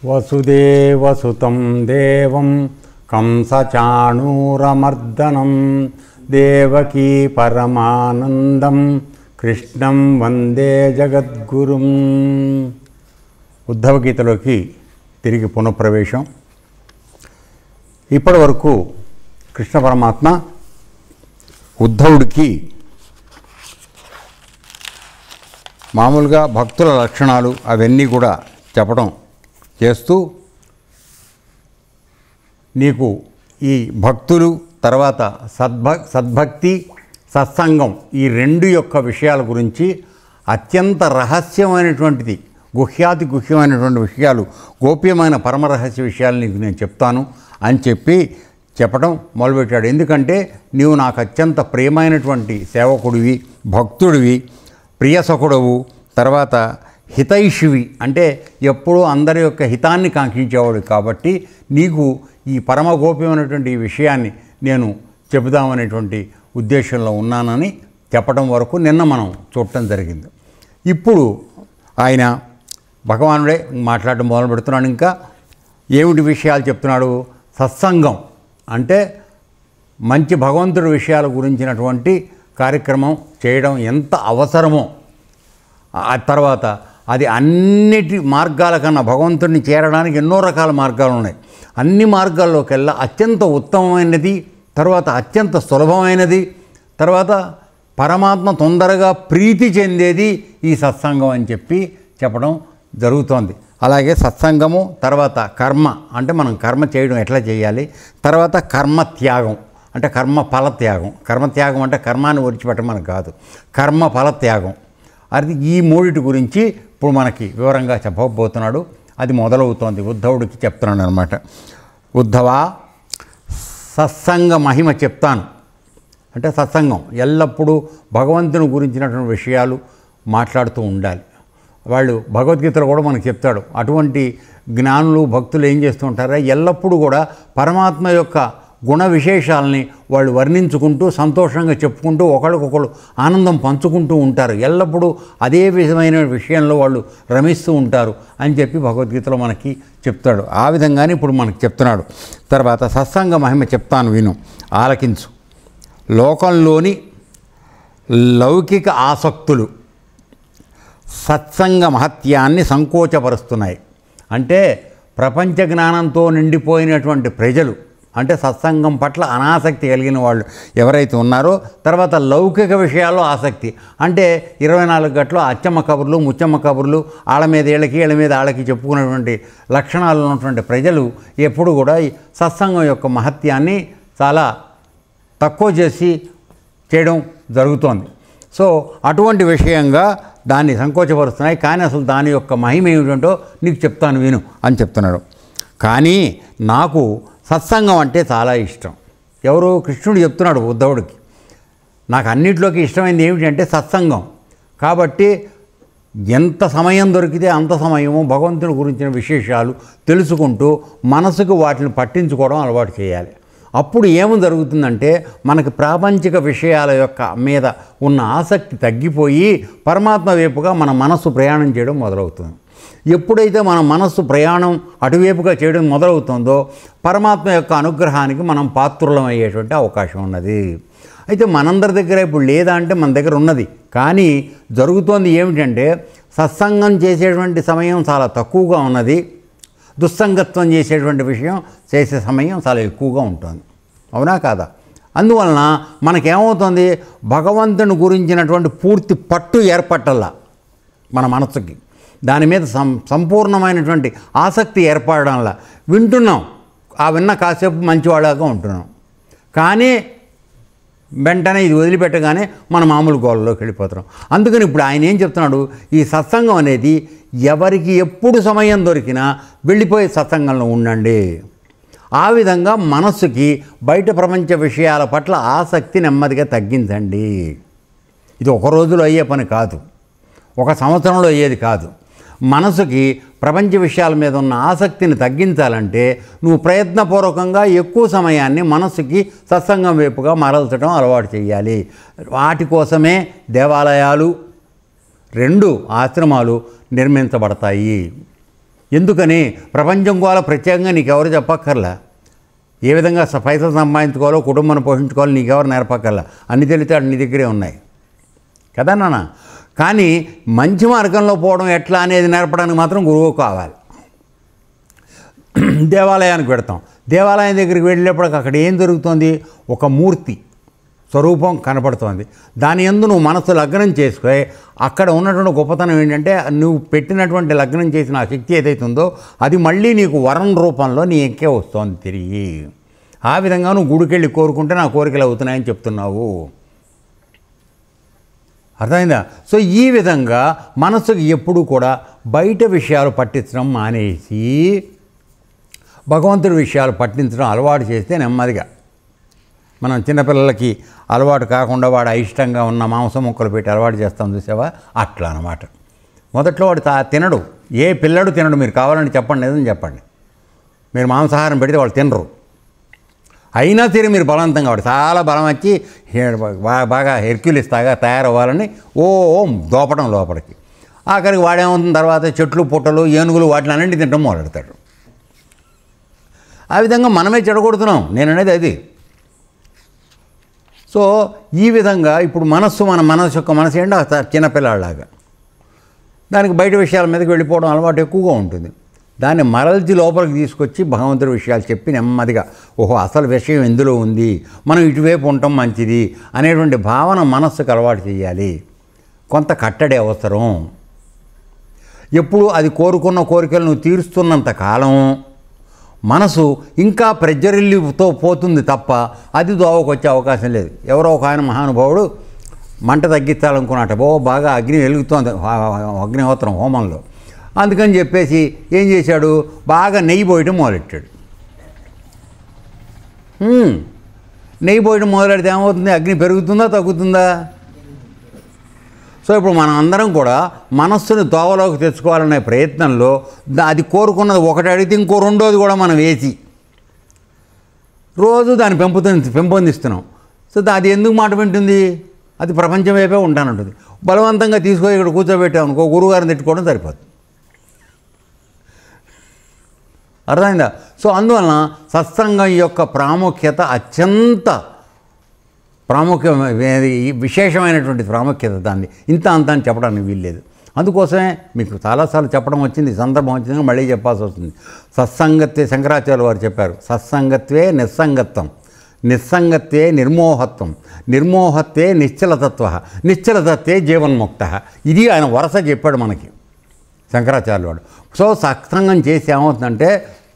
వసుదేవసుతం దేవం కంసచాణూరమర్దనం దేవకీ పరమానందం కృష్ణం వందే జగద్గురుం. ఉద్ధవగీతలోకి తిరిగి పునఃప్రవేశం. ఇప్పటి వరకు కృష్ణ పరమాత్మ ఉద్ధవుడికి మామూలుగా భక్తుల లక్షణాలు అవన్నీ కూడా చెప్పడం చేస్తూ, నీకు ఈ భక్తులు తర్వాత సద్భక్తి సత్సంగం ఈ రెండు యొక్క విషయాల గురించి అత్యంత రహస్యమైనటువంటిది, గుహ్యాతి గుహ్యమైనటువంటి విషయాలు, గోప్యమైన పరమరహస్య విషయాలు నీకు నేను చెప్తాను అని చెప్పడం మొదలుపెట్టాడు. ఎందుకంటే నీవు నాకు అత్యంత ప్రియమైనటువంటి సేవకుడివి, భక్తుడివి, ప్రియసకుడవు, తర్వాత హితైషివి అంటే ఎప్పుడూ అందరి యొక్క హితాన్ని కాంక్షించేవాడు. కాబట్టి నీకు ఈ పరమ గోప్యమైనటువంటి ఈ విషయాన్ని నేను చెబుదామనేటువంటి ఉద్దేశంలో ఉన్నానని చెప్పడం వరకు నిన్న మనం చూడటం జరిగింది. ఇప్పుడు ఆయన భగవానుడే మాట్లాడడం మొదలు పెడుతున్నాడు. ఇంకా ఏమిటి విషయాలు చెప్తున్నాడు? సత్సంగం అంటే మంచి భగవంతుడి విషయాల గురించినటువంటి కార్యక్రమం చేయడం ఎంత అవసరమో, ఆ తర్వాత అది అన్నిటి మార్గాల కన్నా భగవంతుడిని చేరడానికి ఎన్నో రకాల మార్గాలు ఉన్నాయి. అన్ని మార్గాల్లోకెల్లా అత్యంత ఉత్తమమైనది, తర్వాత అత్యంత సులభమైనది, తర్వాత పరమాత్మ తొందరగా ప్రీతి చెందేది ఈ సత్సంగం అని చెప్పడం జరుగుతోంది. అలాగే సత్సంగము, తర్వాత కర్మ అంటే మనం కర్మ చేయడం ఎట్లా చేయాలి, తర్వాత కర్మ త్యాగం అంటే కర్మ ఫల త్యాగం. కర్మత్యాగం అంటే కర్మాన్ని విడిచిపెట్టమని కాదు, కర్మ ఫల త్యాగం. అది ఈ మూడిటి గురించి ఇప్పుడు మనకి వివరంగా చెప్పబోతున్నాడు. అది మొదలవుతోంది, ఉద్ధవుడికి చెప్తున్నాడు అనమాట. ఉద్ధవా, సత్సంగ మహిమ చెప్తాను అంటే సత్సంగం ఎల్లప్పుడూ భగవంతుని గురించినటువంటి విషయాలు మాట్లాడుతూ ఉండాలి. వాళ్ళు భగవద్గీతలో కూడా మనకు చెప్తాడు. అటువంటి జ్ఞానులు భక్తులు ఏం చేస్తూ ఉంటారో ఎల్లప్పుడూ కూడా పరమాత్మ యొక్క గుణ విశేషాలని వాళ్ళు వర్ణించుకుంటూ సంతోషంగా చెప్పుకుంటూ ఒకరికొకరు ఆనందం పంచుకుంటూ ఉంటారు. ఎల్లప్పుడూ అదే విధమైన విషయంలో వాళ్ళు రమిస్తూ ఉంటారు అని చెప్పి భగవద్గీతలో మనకి చెప్తాడు. ఆ విధంగానే ఇప్పుడు మనకు చెప్తున్నాడు. తర్వాత సత్సంగ మహిమ చెప్తాను, విను, ఆలకించు. లోకంలోని లౌకిక ఆసక్తులు సత్సంగ మహత్యాన్ని సంకోచపరుస్తున్నాయి. అంటే ప్రపంచ జ్ఞానంతో నిండిపోయినటువంటి ప్రజలు, అంటే సత్సంగం పట్ల అనాసక్తి కలిగిన వాళ్ళు ఎవరైతే ఉన్నారో, తర్వాత లౌకిక విషయాల్లో ఆసక్తి అంటే 24 గంటలు అచ్చమ్మ కబుర్లు ముచ్చమ్మ కబుర్లు, ఆళ్ళ మీద ఏళ్ళకి వీళ్ళ మీద ఆళ్ళకి చెప్పుకునేటువంటి లక్షణాలు ఉన్నటువంటి ప్రజలు ఎప్పుడు కూడా ఈ సత్సంగం యొక్క మహత్యాన్ని చాలా తక్కువ చేసి చేయడం జరుగుతోంది. సో అటువంటి విషయంగా దాన్ని సంకోచపరుస్తున్నాయి. కానీ అసలు దాని యొక్క మహిమ ఏమిటంటో నీకు చెప్తాను, విను అని చెప్తున్నాడు. కానీ నాకు సత్సంగం అంటే చాలా ఇష్టం. ఎవరు? కృష్ణుడు చెప్తున్నాడు ఉద్ధవుడికి. నాకు అన్నింటిలోకి ఇష్టమైంది ఏమిటంటే సత్సంగం. కాబట్టి ఎంత సమయం దొరికితే అంత సమయము భగవంతుని గురించిన విశేషాలు తెలుసుకుంటూ మనసుకు వాటిని పట్టించుకోవడం అలవాటు చేయాలి. అప్పుడు ఏమి జరుగుతుందంటే మనకి ప్రాపంచిక విషయాల యొక్క మీద ఉన్న ఆసక్తి తగ్గిపోయి పరమాత్మ వైపుగా మన మనస్సు ప్రయాణం చేయడం మొదలవుతుంది. ఎప్పుడైతే మన మనస్సు ప్రయాణం అటువైపుగా చేయడం మొదలవుతుందో పరమాత్మ యొక్క అనుగ్రహానికి మనం పాత్రులం అయ్యేటువంటి అవకాశం ఉన్నది. అయితే మనందరి దగ్గర ఇప్పుడు లేదా అంటే మన దగ్గర ఉన్నది. కానీ జరుగుతోంది ఏమిటంటే సత్సంగం చేసేటువంటి సమయం చాలా తక్కువగా ఉన్నది, దుస్సంగత్వం చేసేటువంటి విషయం చేసే సమయం చాలా ఎక్కువగా ఉంటుంది. అవునా కాదా? అందువలన మనకేమవుతుంది, భగవంతుని గురించినటువంటి పూర్తి పట్టు ఏర్పట్టల్లా మన మనసుకి, దాని మీద సంపూర్ణమైనటువంటి ఆసక్తి ఏర్పడడంలా వింటున్నాం. ఆ విన్న కాసేపు మంచివాళ్ళగా ఉంటున్నాం, కానీ వెంటనే ఇది వదిలిపెట్టగానే మన మామూలు గోళ్ళలోకి వెళ్ళిపోతున్నాం. అందుకని ఇప్పుడు ఆయన ఏం చెప్తున్నాడు, ఈ సత్సంగం అనేది ఎవరికి ఎప్పుడు సమయం దొరికినా వెళ్ళిపోయే సత్సంగంలో ఉండండి. ఆ విధంగా మనస్సుకి బయట ప్రపంచ విషయాల పట్ల ఆసక్తి నెమ్మదిగా తగ్గించండి. ఇది ఒక రోజులో అయ్యే పని కాదు, ఒక సంవత్సరంలో అయ్యేది కాదు. మనసుకి ప్రపంచ విషయాల మీద ఉన్న ఆసక్తిని తగ్గించాలంటే నువ్వు ప్రయత్నపూర్వకంగా ఎక్కువ సమయాన్ని మనసుకి సత్సంగం వైపుగా మరల్చడం అలవాటు చేయాలి. వాటి కోసమే దేవాలయాలు, 2 ఆశ్రమాలు నిర్మించబడతాయి. ఎందుకని ప్రపంచం గోల ప్రత్యేకంగా నీకెవరు చెప్పక్కర్లా. ఏ విధంగా పైసలు సంపాదించుకోవాలో, కుటుంబాన్ని పోషించుకోవాలో నీకెవరు నేర్పక్కర్లా. అన్ని తెలివితేటలు నీ దగ్గరే ఉన్నాయి కదా నాన్న. కానీ మంచి మార్గంలో పోవడం ఎట్లా అనేది నేర్పడానికి మాత్రం గురువు కావాలి. దేవాలయానికి వెడతాం. దేవాలయం దగ్గరికి వెళ్ళేప్పటికి అక్కడ ఏం జరుగుతుంది? ఒక మూర్తి స్వరూపం కనపడుతోంది. దాని యందు నువ్వు మనసు లగ్నం చేసుకొని అక్కడ ఉన్నటువంటి గొప్పతనం ఏంటంటే నువ్వు పెట్టినటువంటి లగ్నం చేసిన ఆ శక్తి ఏదైతుందో అది మళ్ళీ నీకు వరం రూపంలో నీ ఎక్కే వస్తోంది తిరిగి. ఆ విధంగా నువ్వు గుడికెళ్ళి కోరుకుంటే నా కోరికలు అవుతున్నాయని చెప్తున్నావు. అర్థమైందా? సో ఈ విధంగా మనసుకు ఎప్పుడూ కూడా బయట విషయాలు పట్టించడం మానేసి భగవంతుడి విషయాలు పట్టించడం అలవాటు చేస్తే నెమ్మదిగా మనం చిన్నపిల్లలకి అలవాటు కాకుండా వాడు అయిష్టంగా ఉన్న మాంసం ముక్కలు పెట్టి అలవాటు చేస్తాం చూసావా, అట్లా అన్నమాట. మొదట్లో వాడు తినడు, ఏ పిల్లడు తినడు. మీరు కావాలని చెప్పండి, ఏదని చెప్పండి. మీరు మాంసాహారం పెడితే వాళ్ళు తినరు. అయినా సరే మీరు బలవంతంగా వాడు చాలా బలం వచ్చి బాగా హెర్క్యులిస్ తయారవ్వాలని దోపడం లోపలికి. ఆఖరికి వాడేమవుతుంది తర్వాత చెట్లు పుట్టలు ఏనుగులు వాటిని అన్నింటి తినడం మొదలెడతాడు. ఆ విధంగా మనమే చెడగొడుతున్నాం. నేను అనేది అది. సో ఈ విధంగా ఇప్పుడు మన మనసు యొక్క మనసు ఏంటో చిన్నపిల్లాడిలాగా దానికి బయట విషయాల మీదకి వెళ్ళిపోవడం అలవాటు ఎక్కువగా ఉంటుంది. దాన్ని మరల్చి లోపలికి తీసుకొచ్చి భగవంతుడి విషయాలు చెప్పి నెమ్మదిగా అసలు విషయం ఎందులో ఉంది, మనం ఇటువైపు ఉండటం మంచిది అనేటువంటి భావన మనస్సుకు అలవాటు చేయాలి. కొంత కట్టడి అవసరం. ఎప్పుడు అది కోరుకున్న కోరికలు నువ్వు తీరుస్తున్నంత కాలం మనసు ఇంకా ప్రెజరిల్లితో పోతుంది తప్ప అది దోవకు వచ్చే అవకాశం లేదు. ఎవరో ఒక ఆయన మహానుభావుడు మంట తగ్గించాలనుకున్నట్ట బాగా అగ్ని వెలుగుతోంది అగ్నిహోత్రం హోమంలో. అందుకని చెప్పేసి ఏం చేశాడు, బాగా నెయ్యి పోయటం మొదలెట్టాడు. నెయ్యి పోయటం మొదలెడితే ఏమవుతుంది? అగ్ని పెరుగుతుందా తగ్గుతుందా? సో ఇప్పుడు మనం అందరం కూడా మనస్సుని దోవలోకి తెచ్చుకోవాలనే ప్రయత్నంలో అది కోరుకున్నది ఒకటి అడిగితే ఇంకో రెండోది కూడా మనం వేసి రోజు దాన్ని పెంపొందిస్తున్నాం. సో అది ఎందుకు మాట వింటుంది? అది ప్రపంచం వైపే ఉంటానంటుంది. బలవంతంగా తీసుకొని ఇక్కడ కూర్చోబెట్టాం అనుకో, గురువుగారిని తిట్టుకోవడం సరిపోతుంది. అర్థమైందా? సో అందువలన సత్సంగం యొక్క ప్రాముఖ్యత అత్యంత విశేషమైనటువంటి ప్రాముఖ్యత. దాన్ని ఇంత అంత అని చెప్పడానికి వీల్లేదు. అందుకోసమే మీకు చాలాసార్లు చెప్పడం వచ్చింది, సందర్భం వచ్చింది, మళ్ళీ చెప్పాల్సి వస్తుంది. సత్సంగత్వే శంకరాచార్యులు వారు చెప్పారు, సత్సంగత్వే నిస్సంగత్వం, నిస్సంగత్వే నిర్మోహత్వం, నిర్మోహత్వే నిశ్చలతత్వ, నిశ్చలతత్వే జీవన్ముక్త. ఇది ఆయన వరుస చెప్పాడు మనకి శంకరాచార్యులు వాడు. సో సత్సంగం చేసి ఏమవుతుందంటే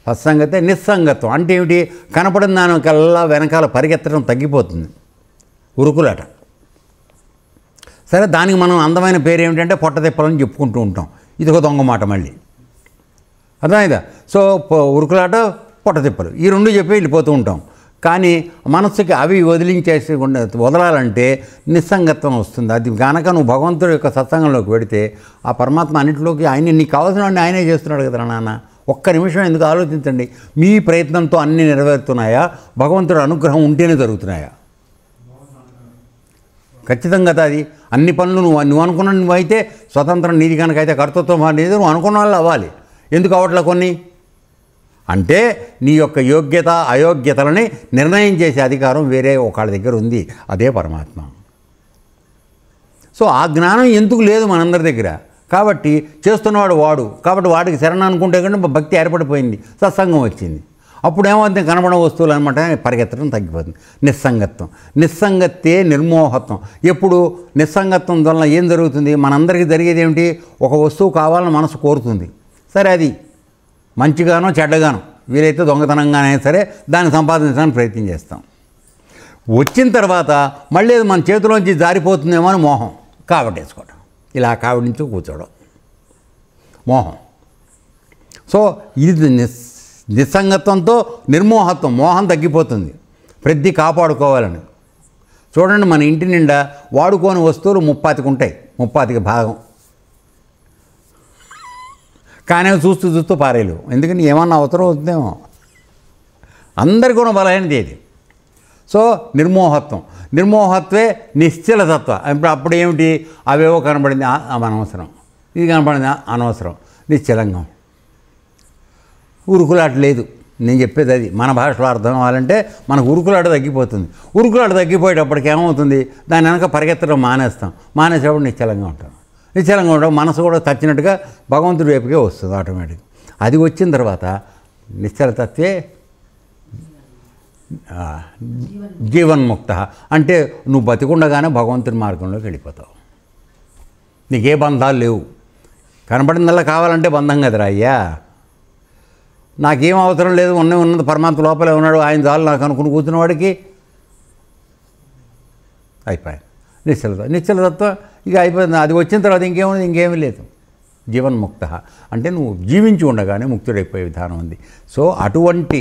సత్సంగతే నిస్సంగత్వం అంటే ఏమిటి? కనపడిన దానికల్లా వెనకాల పరిగెత్తడం తగ్గిపోతుంది, ఉరుకులాట. సరే, దానికి మనం అందమైన పేరు ఏమిటంటే పొట్టతిప్పలని చెప్పుకుంటూ ఉంటాం. ఇది ఒక దొంగ మాట మళ్ళీ. అర్థమైందా? సో ఉరుకులాట, పొట్టతిప్పలు ఈ రెండు చెప్పి వెళ్ళిపోతూ ఉంటాం. కానీ మనస్సుకి అవి వదలాలంటే నిస్సంగత్వం వస్తుంది. అది కనుక నువ్వు భగవంతుడి యొక్క సత్సంగంలోకి పెడితే ఆ పరమాత్మ అన్నింటిలోకి నీకు కావాల్సిన ఆయనే చేస్తున్నాడు కదా నాన్న. ఒక్క నిమిషం ఎందుకు ఆలోచించండి. మీ ప్రయత్నంతో అన్నీ నెరవేరుతున్నాయా? భగవంతుడి అనుగ్రహం ఉంటేనే జరుగుతున్నాయా? ఖచ్చితంగా అది అన్ని పనులు నువ్వు అనుకున్న నువ్వైతే స్వతంత్రం నీది కనుక అయితే కర్తృత్వం అనేది నువ్వు అనుకున్న వాళ్ళు అవ్వాలి. ఎందుకు అవట్లా కొన్ని అంటే నీ యొక్క యోగ్యత అయోగ్యతలని నిర్ణయం చేసే అధికారం వేరే ఒకళ్ళ దగ్గర ఉంది, అదే పరమాత్మ. సో ఆ జ్ఞానం ఎందుకు లేదు మనందరి దగ్గర? కాబట్టి చేస్తున్నవాడు వాడు, కాబట్టి వాడికి శరణ అనుకుంటే కానీ భక్తి ఏర్పడిపోయింది, సత్సంగం వచ్చింది. అప్పుడు ఏమవుతుంది? కనబడ వస్తువులు అనమాట పరిగెత్తడం తగ్గిపోతుంది. నిస్సంగత్వం, నిస్సంగత్తే నిర్మోహత్వం. ఎప్పుడు నిస్సంగత్వం వలన ఏం జరుగుతుంది? మనందరికీ జరిగేది ఏమిటి? ఒక వస్తువు కావాలని మనసు కోరుతుంది. సరే, అది మంచిగానో చెడ్డగానో, వీలైతే దొంగతనంగానే సరే దాన్ని సంపాదించడానికి ప్రయత్నం చేస్తాం. వచ్చిన తర్వాత మళ్ళీ అది మన చేతిలోంచి జారిపోతుందేమో అని మోహం కావటేసుకోవడం, ఇలా కావడించు కూర్చోవడం, మోహం. సో ఇది నిస్సంగత్వంతో నిర్మోహత్వం, మోహం తగ్గిపోతుంది. ప్రతి కాపాడుకోవాలని చూడండి, మన ఇంటి నిండా వాడుకోని వస్తువులు 30కి ఉంటాయి, 30కి భాగం. కానీ చూస్తూ చూస్తూ పారేయలేవు, ఎందుకని ఏమన్నా అవసరం అవుతుందేమో. అందరికీ కూడా బలమైనది ఏది? సో నిర్మోహత్వం, నిర్మోహత్వే నిశ్చలతత్వ. అప్పుడు ఏమిటి? అవేవో కనబడింది అనవసరం, ఇది కనబడింది అనవసరం, నిశ్చలంగం. ఉరుకులాట లేదు. నేను చెప్పేది అది. మన భాషలో అర్థం అవ్వాలంటే మనకు ఉరుకులాట తగ్గిపోతుంది. ఉరుకులాట తగ్గిపోయేటప్పటికి ఏమవుతుంది, దాని వెనక పరిగెత్తడం మానేసేటప్పుడు నిశ్చలంగా ఉంటాం. నిశ్చలంగా ఉండడం మనసు కూడా తచ్చినట్టుగా భగవంతుడి వైపుకే వస్తుంది ఆటోమేటిక్. అది వచ్చిన తర్వాత నిశ్చలతత్వే జీవన్ముక్త, అంటే నువ్వు బతికుండగానే భగవంతుడి మార్గంలోకి వెళ్ళిపోతావు. నీకే బంధాలు లేవు. కనపడిందల్లా కావాలంటే బంధం కదరా అయ్యా. నాకేం అవసరం లేదు, ఉన్నది పరమాత్మ లోపలే ఉన్నాడు, ఆయన చాలు నాకు అనుకుని కూర్చున్న వాడికి అయిపోయాయి నిశ్చలతత్వం. ఇక అయిపోయింది. అది వచ్చిన తర్వాత ఇంకేమీ లేదు. జీవన్ముక్త అంటే నువ్వు జీవించి ఉండగానే ముక్తుడైపోయే విధానం ఉంది. సో అటువంటి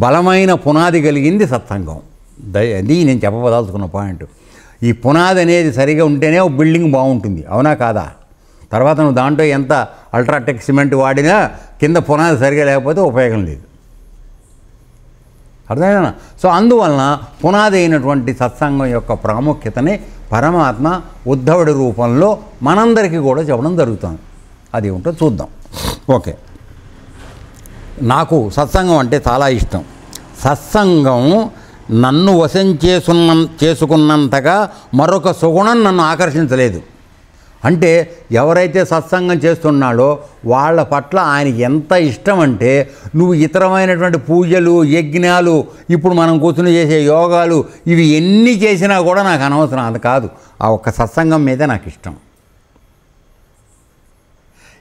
బలమైన పునాది కలిగింది సత్సంగం. అది నేను చెప్పదలుచుకున్న పాయింట్. ఈ పునాది అనేది సరిగా ఉంటేనే ఒక బిల్డింగ్ బాగుంటుంది, అవునా కాదా? తర్వాత నువ్వు దాంట్లో ఎంత అల్ట్రాటెక్ సిమెంట్ వాడినా కింద పునాది సరిగా లేకపోతే ఉపయోగం లేదు. అర్థమైనా? సో అందువలన పునాది అయినటువంటి సత్సంగం యొక్క ప్రాముఖ్యతని పరమాత్మ ఉద్ధవుడి రూపంలో మనందరికీ కూడా చెప్పడం జరుగుతుంది. అది ఉంటో చూద్దాం. ఓకే, నాకు సత్సంగం అంటే చాలా ఇష్టం. సత్సంగం నన్ను వశం చేసుకున్నంతగా మరొక సుగుణం నన్ను ఆకర్షించలేదు. అంటే ఎవరైతే సత్సంగం చేస్తున్నాడో వాళ్ళ పట్ల ఆయనకి ఎంత ఇష్టం అంటే, నువ్వు ఇతరమైనటువంటి పూజలు యజ్ఞాలు ఇప్పుడు మనం కూర్చుని చేసే యోగాలు ఇవి ఎన్ని చేసినా కూడా నాకు అనవసరం. అది కాదు, ఆ ఒక్క సత్సంగం మీదే నాకు ఇష్టం.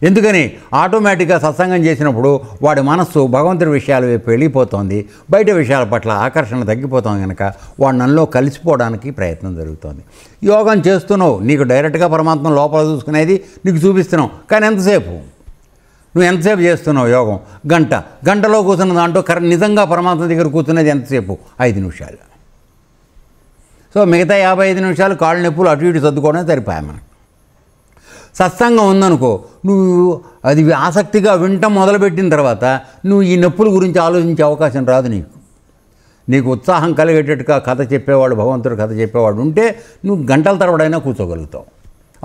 ఎందుకని ఆటోమేటిక్గా సత్సంగం చేసినప్పుడు వాడి మనస్సు భగవంతుడి విషయాల వైపు వెళ్ళిపోతుంది, బయట విషయాల పట్ల ఆకర్షణ తగ్గిపోతాం కనుక వాడు నన్నులో కలిసిపోవడానికి ప్రయత్నం జరుగుతుంది. యోగం చేస్తున్నావు, నీకు డైరెక్ట్గా పరమాత్మ లోపల చూసుకునేది నీకు చూపిస్తున్నావు, కానీ ఎంతసేపు నువ్వు ఎంతసేపు చేస్తున్నావు యోగం? గంటలో కూర్చున్న దాంట్లో నిజంగా పరమాత్మ దగ్గర కూర్చునేది ఎంతసేపు? 5 నిమిషాలు. సో మిగతా 55 నిమిషాలు కాళ్ళు నొప్పులు అటు ఇటు సర్దుకోవడం సరిపోయాయి మనకు. సత్సంగం ఉందనుకో, నువ్వు అది ఆసక్తిగా వినటం మొదలుపెట్టిన తర్వాత నువ్వు ఈ నొప్పుల గురించి ఆలోచించే అవకాశం రాదు. నీకు ఉత్సాహం కలిగేటట్టుగా కథ చెప్పేవాడు, భగవంతుడు కథ చెప్పేవాడు ఉంటే నువ్వు గంటల తరబడైనా కూర్చోగలుగుతావు.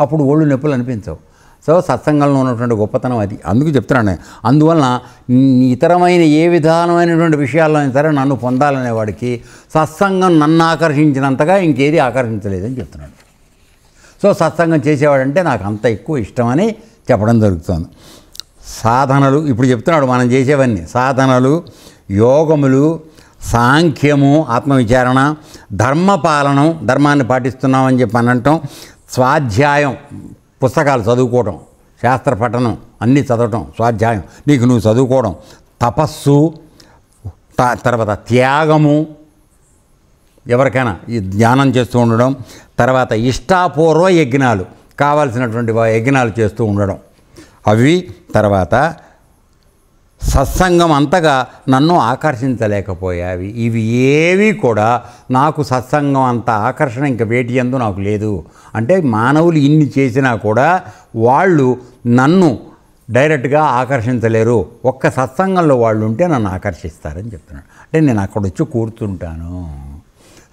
అప్పుడు ఒళ్ళు నొప్పులు అనిపించవు. సో సత్సంగంలో ఉన్నటువంటి గొప్పతనం అది. అందుకు చెప్తున్నాను. అందువలన ఇతరమైన ఏ విధానమైనటువంటి విషయాల్లో అయినా సరే నన్ను పొందాలనేవాడికి సత్సంగం నన్ను ఆకర్షించినంతగా ఇంకేది ఆకర్షించలేదని చెప్తున్నాడు. సో సత్సంగం చేసేవాడంటే నాకు అంత ఎక్కువ ఇష్టమని చెప్పడం జరుగుతుంది. సాధనలు ఇప్పుడు చెప్తున్నాడు, మనం చేసేవన్నీ సాధనలు, యోగములు, సాంఖ్యము, ఆత్మవిచారణ, ధర్మపాలనం, ధర్మాన్ని పాటిస్తున్నామని చెప్పి అనటం, స్వాధ్యాయం, పుస్తకాలు చదువుకోవడం, శాస్త్ర పఠనం అన్నీ చదవటం, స్వాధ్యాయం నీకు నువ్వు చదువుకోవడం, తపస్సు, తర్వాత త్యాగము, ఎవరికైనా ఈ ధ్యానం చేస్తూ ఉండడం, తర్వాత ఇష్టాపూర్వ యజ్ఞాలు, కావాల్సినటువంటి యజ్ఞాలు చేస్తూ ఉండడం అవి. తర్వాత సత్సంగం అంతగా నన్ను ఆకర్షించలేకపోయావి. ఇవి ఏవి కూడా నాకు సత్సంగం అంత ఆకర్షణ ఇంకా వేటి యందు నాకు లేదు. అంటే మానవులు ఇన్ని చేసినా కూడా వాళ్ళు నన్ను డైరెక్ట్గా ఆకర్షించలేరు. ఒక్క సత్సంగంలో వాళ్ళు ఉంటే నన్ను ఆకర్షిస్తారని చెప్తున్నాడు. అంటే నేను అక్కడ వచ్చి కూర్చుంటాను,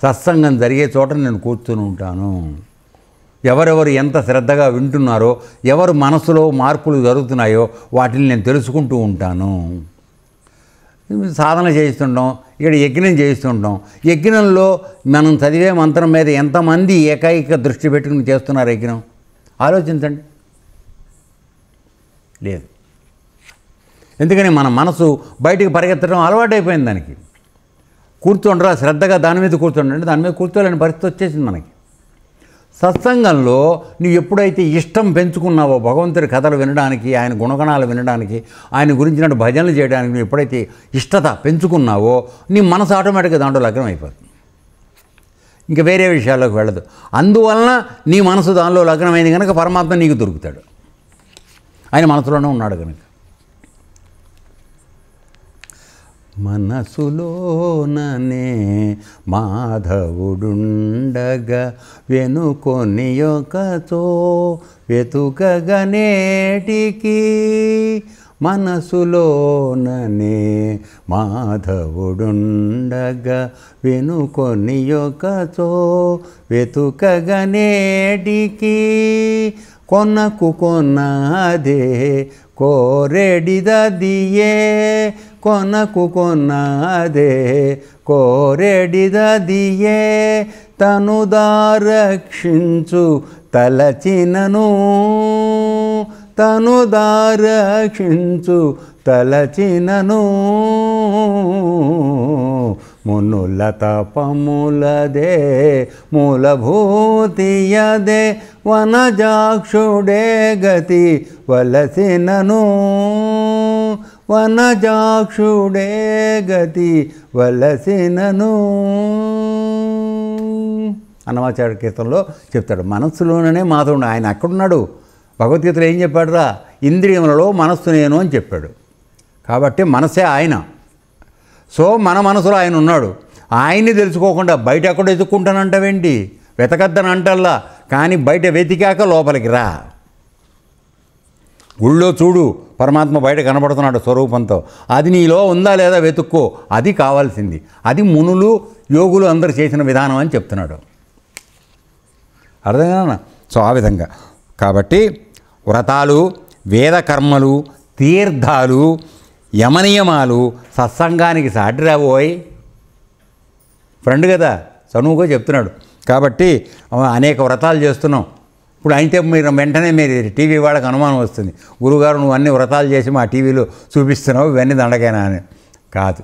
సత్సంగం జరిగే చోట నేను కూర్చుని ఉంటాను. ఎవరెవరు ఎంత శ్రద్ధగా వింటున్నారో, ఎవరు మనసులో మార్పులు జరుగుతున్నాయో వాటిని నేను తెలుసుకుంటూ ఉంటాను. సాధన చేయిస్తుంటాం, ఇక్కడ యజ్ఞం చేయిస్తుంటాం. యజ్ఞంలో మనం చదివే మంత్రం మీద ఎంతమంది ఏకైక దృష్టి పెట్టుకుని చేస్తున్నారు యజ్ఞం? ఆలోచించండి. లేదు. ఎందుకని మన మనసు బయటికి పరిగెత్తడం అలవాటైపోయింది. దానికి కూర్చోండ్రా, శ్రద్ధగా దాని మీద కూర్చోండి, దాని మీద కూర్చోలేని పరిస్థితి వచ్చేసింది మనకి. సత్సంగంలో నువ్వు ఎప్పుడైతే ఇష్టం పెంచుకున్నావో భగవంతుడి కథలు వినడానికి, ఆయన గుణగణాలు వినడానికి, ఆయన గురించినట్టు భజనలు చేయడానికి నువ్వు ఎప్పుడైతే ఇష్టత పెంచుకున్నావో నీ మనసు ఆటోమేటిక్గా దాంట్లో లగ్నం అయిపోతుంది, ఇంకా వేరే విషయాల్లోకి వెళ్ళదు. అందువలన నీ మనసు దానిలో లగ్నమైంది కనుక పరమాత్మ నీకు దొరుకుతాడు, ఆయన మనసులోనే ఉన్నాడు కనుక. మనసులోననే మాధవుడుండగా వెనుకొని ఒకచో వెతుకగనేటికి, మనసులోననే మాధవుడుండగా వెనుకొని ఒకచో వెతుకగనేటికి, కొనకు కొన్నదే కోరెడిదదియే కొనకు కొన్నదే కోరెడిదదియే తనుదారక్షించు తలచినను తనుదారక్షించు తలచినను మునుల తపములదే మూలభూతియదే వనజాక్షుడే గతి వలసినను వనజాక్షుడే గతి వలసినను. అన్నమాచార్య కీర్తనలో చెప్తాడు, మనస్సులోనే మాధవుడు. ఆయన అక్కడున్నాడు. భగవద్గీతలో ఏం చెప్పాడురా, ఇంద్రియములలో మనస్సు నేను అని చెప్పాడు. కాబట్టి మనసే ఆయన. సో మన మనసులో ఆయన ఉన్నాడు. ఆయన్ని తెలుసుకోకుండా బయట ఎక్కడ వెతుక్కుంటానంటావేంటి? వెతకద్దని అంటల్లా, కానీ బయట వెతికాక లోపలికి రా. గుళ్ళో చూడు, పరమాత్మ బయట కనబడుతున్నాడు స్వరూపంతో. అది నీలో ఉందా లేదా వెతుక్కో, అది కావాల్సింది. అది మునులు యోగులు అందరూ చేసిన విధానం అని చెప్తున్నాడు. అర్థం కదా? సో ఆ విధంగా కాబట్టి వ్రతాలు, వేదకర్మలు, తీర్థాలు, యమనియమాలు సత్సంగానికి సాటిరాబోయ్. ఫ్రెండ్ కదా, చనువుగా చెప్తున్నాడు. కాబట్టి అనేక వ్రతాలు చేస్తున్నాం. ఇప్పుడు అయితే మీరు వెంటనే మీరు టీవీ వాళ్ళకి అనుమానం వస్తుంది, గురువుగారు నువ్వు అన్ని వ్రతాలు చేసి మా టీవీలో చూపిస్తున్నావు, ఇవన్నీ దండగైనా అని. కాదు,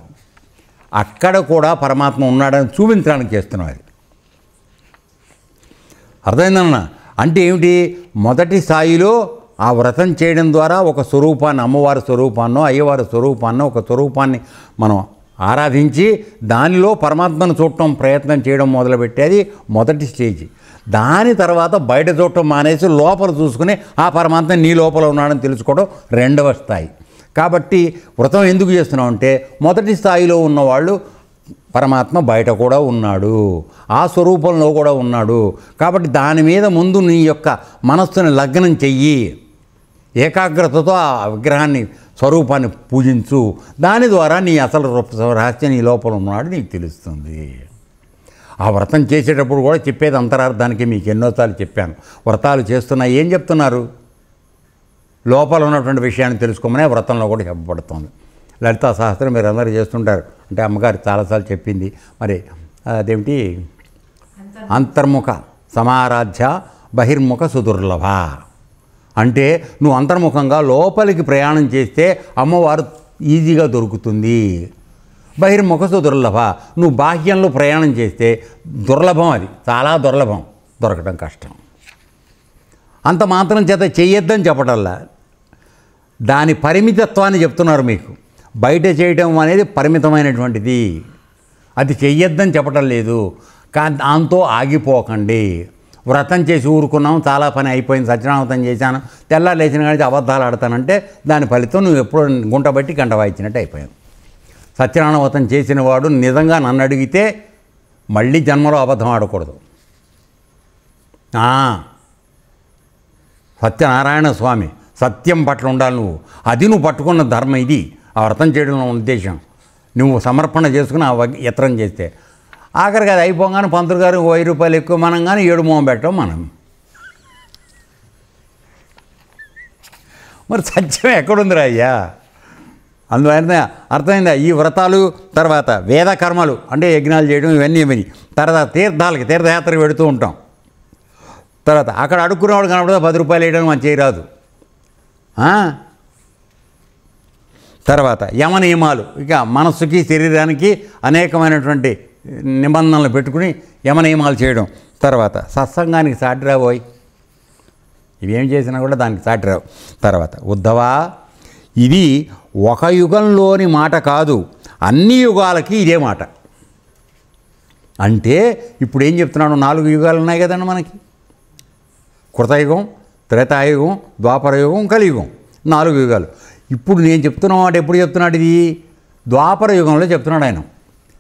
అక్కడ కూడా పరమాత్మ ఉన్నాడని చూపించడానికి చేస్తున్నావు. అది అర్థమైందన్న. అంటే ఏమిటి? మొదటి స్థాయిలో ఆ వ్రతం చేయడం ద్వారా ఒక స్వరూపాన్ని, అమ్మవారి స్వరూపాన్నో అయ్యవారి స్వరూపాన్నో ఒక స్వరూపాన్ని మనం ఆరాధించి దానిలో పరమాత్మను చూడటం ప్రయత్నం చేయడం మొదలుపెట్టేది మొదటి స్టేజ్. దాని తర్వాత బయట చూడటం మానేసి లోపల చూసుకుని ఆ పరమాత్మ నీ లోపల ఉన్నాడని తెలుసుకోవడం రెండవ స్థాయి. కాబట్టి వ్రతం ఎందుకు చేస్తున్నాం అంటే, మొదటి స్థాయిలో ఉన్నవాళ్ళు పరమాత్మ బయట కూడా ఉన్నాడు, ఆ స్వరూపంలో కూడా ఉన్నాడు. కాబట్టి దాని మీద ముందు నీ యొక్క మనస్సుని లగ్నం చెయ్యి, ఏకాగ్రతతో ఆ విగ్రహాన్ని స్వరూపాన్ని పూజించు. దాని ద్వారా నీ అసలు రహస్యం నీ లోపల ఉన్నాడు నీకు తెలుస్తుంది. ఆ వ్రతం చేసేటప్పుడు కూడా చెప్పేది అంతరార్థానికి మీకు ఎన్నోసార్లు చెప్పాను. వ్రతాలు చేస్తున్నా ఏం చెప్తున్నారు? లోపల ఉన్నటువంటి విషయాన్ని తెలుసుకోమనే వ్రతంలో కూడా చెప్పబడుతుంది. లలితా సహస్రం మీరు అందరూ చేస్తుంటారు, అంటే అమ్మగారు చాలాసార్లు చెప్పింది. మరి అదేమిటి? అంతర్ముఖ సమారాధ్య బహిర్ముఖ సుదుర్లభ. అంటే నువ్వు అంతర్ముఖంగా లోపలికి ప్రయాణం చేస్తే అమ్మవారు ఈజీగా దొరుకుతుంది. బహిర్ముఖ సుదుర్లభ, నువ్వు బాహ్యంలో ప్రయాణం చేస్తే దుర్లభం, అది చాలా దుర్లభం, దొరకడం కష్టం. అంత మాత్రం చేత చెయ్యొద్దని చెప్పటల్లా, దాని పరిమితత్వాన్ని చెప్తున్నారు మీకు. బయట చేయటం అనేది పరిమితమైనటువంటిది, అది చెయ్యొద్దని చెప్పటం లేదు. కానీ దాంతో ఆగిపోకండి. వ్రతం చేసి ఊరుకున్నాం, చాలా పని అయిపోయింది, సత్యనామతం చేశాను, తెల్లారు లేచిన కానీ అబద్ధాలు ఆడతానంటే దాని ఫలితం నువ్వు ఎప్పుడు గుంట బట్టి గంట వాయించినట్టు అయిపోయావు. సత్యనారాయణ చేసిన వాడు నిజంగా నన్ను అడిగితే మళ్ళీ జన్మలో అబద్ధం ఆడకూడదు. సత్యనారాయణ స్వామి సత్యం పట్ల ఉండాలి నువ్వు. అది నువ్వు పట్టుకున్న ధర్మం. ఇది ఆ వ్రతం చేయడంలో ఉద్దేశం. నువ్వు సమర్పణ చేసుకుని ఆ యత్నం చేస్తే ఆఖరికి అది అయిపోగానే పంతులు గారు 1000 రూపాయలు ఎక్కువ మనం కానీ 7 మొహం పెట్టాం మనం. మరి సత్యం ఎక్కడుందిరా అయ్యా? అందువల్ల అర్థమైందా? ఈ వ్రతాలు తర్వాత వేద కర్మలు అంటే యజ్ఞాలు చేయడం ఇవన్నీ తర్వాత తీర్థయాత్రకు పెడుతూ ఉంటాం. తర్వాత అక్కడ అడుక్కునేవాడు కనపడితే 10 రూపాయలు వేయడం మన చేయరాదు. తర్వాత యమ నియమాలు, ఇక మనస్సుకి శరీరానికి అనేకమైనటువంటి నిబంధనలు పెట్టుకుని యమ నియమాలు చేయడం. తర్వాత సత్సంగానికి సాటి రాబోయ్, ఇవేం చేసినా కూడా దానికి సాటి రావు. తర్వాత ఉద్ధవా, ఇది ఒక యుగంలోని మాట కాదు, అన్ని యుగాలకి ఇదే మాట. అంటే ఇప్పుడు ఏం చెప్తున్నాడు? 4 యుగాలు ఉన్నాయి కదండి మనకి. కృతయుగం, త్రేతాయుగం, ద్వాపరయుగం, కలియుగం, 4 యుగాలు. ఇప్పుడు నేను చెప్తున్న మాట ఎప్పుడు చెప్తున్నాడు? ఇది ద్వాపర యుగంలో చెప్తున్నాడు ఆయన.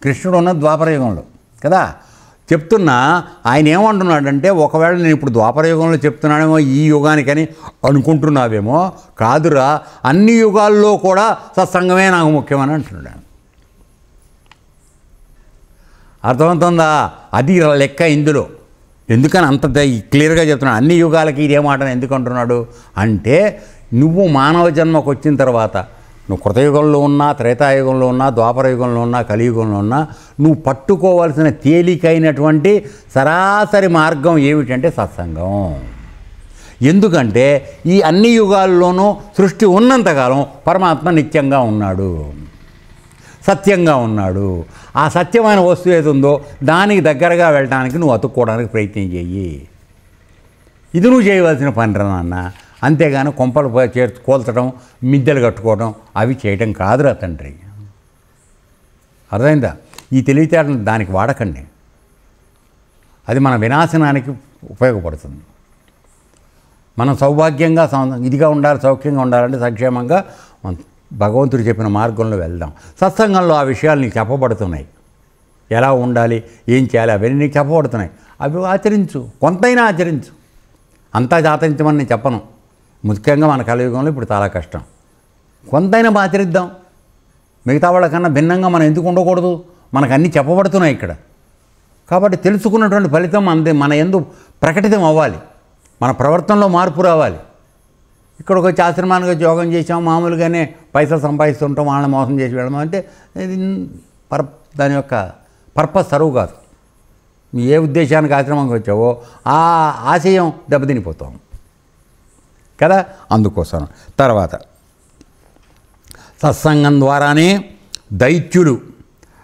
కృష్ణుడు ఉన్న ద్వాపర యుగంలో కదా చెప్తున్నా. ఆయన ఏమంటున్నాడంటే, ఒకవేళ నేను ఇప్పుడు ద్వాపర యుగంలో చెప్తున్నానేమో ఈ యుగానికని అనుకుంటున్నావేమో, కాదురా, అన్ని యుగాల్లో కూడా సత్సంగమే నాకు ముఖ్యమని అంటున్నాడు. అర్థమవుతుందా? అది లెక్క ఇందులో. ఎందుకని అంత క్లియర్గా చెప్తున్నాడు? అన్ని యుగాలకి ఇదే మాటను ఎందుకు అంటున్నాడు అంటే, నువ్వు మానవ జన్మకు వచ్చిన తర్వాత నువ్వు కృతయుగంలో ఉన్నా, త్రేతాయుగంలో ఉన్నా, ద్వాపరయుగంలో ఉన్నా, కలియుగంలో ఉన్నా, నువ్వు పట్టుకోవాల్సిన తేలికైనటువంటి సరాసరి మార్గం ఏమిటంటే సత్సంగం. ఎందుకంటే ఈ అన్ని యుగాల్లోనూ సృష్టి ఉన్నంతకాలం పరమాత్మ నిత్యంగా ఉన్నాడు, సత్యంగా ఉన్నాడు. ఆ సత్యమైన వస్తువు ఏది ఉందో దానికి దగ్గరగా వెళ్ళడానికి నువ్వు అతుక్కోవడానికి ప్రయత్నం చెయ్యి. ఇది నువ్వు చేయవలసిన పని రా నాన్న. అంతేగాని కొంపలు కోల్చడం, మిద్దెలు కట్టుకోవడం అవి చేయటం కాదురా తండ్రి. అర్థమైందా? ఈ తెలివితేటలు దానికి వాడకండి, అది మన వినాశనానికి ఉపయోగపడుతుంది. మనం సౌభాగ్యంగా ఇదిగా ఉండాలి, సౌఖ్యంగా ఉండాలంటే సంక్షేమంగా భగవంతుడు చెప్పిన మార్గంలో వెళ్దాం. సత్సంగంలో ఆ విషయాలు నీకు చెప్పబడుతున్నాయి, ఎలా ఉండాలి, ఏం చేయాలి అవన్నీ నీకు చెప్పబడుతున్నాయి. అవి ఆచరించు, కొంతైనా ఆచరించు. అంతా ఆచరించమని నేను చెప్పను, ముఖ్యంగా మన కలియుగంలో ఇప్పుడు చాలా కష్టం. కొంతైనా ఆచరిద్దాం. మిగతా వాళ్ళకన్నా భిన్నంగా మనం ఎందుకు ఉండకూడదు? మనకు అన్నీ చెప్పబడుతున్నాయి ఇక్కడ. కాబట్టి తెలుసుకున్నటువంటి ఫలితం అంతే మన యందు ప్రకటితం అవ్వాలి, మన ప్రవర్తనలో మార్పు రావాలి. ఇక్కడికి వచ్చి ఆశ్రమానికి వచ్చి యోగం చేసాం, మామూలుగానే పైసలు సంపాదిస్తుంటాం, వాళ్ళని మోసం చేసి వెళ్ళడం అంటే దాని యొక్క పర్పస్ సరువు కాదు. ఏ ఉద్దేశానికి ఆశ్రమానికి వచ్చావో ఆ ఆశయం దెబ్బతినిపోతాం కదా, అందుకోసం. తర్వాత సత్సంగం ద్వారానే దైత్యులు,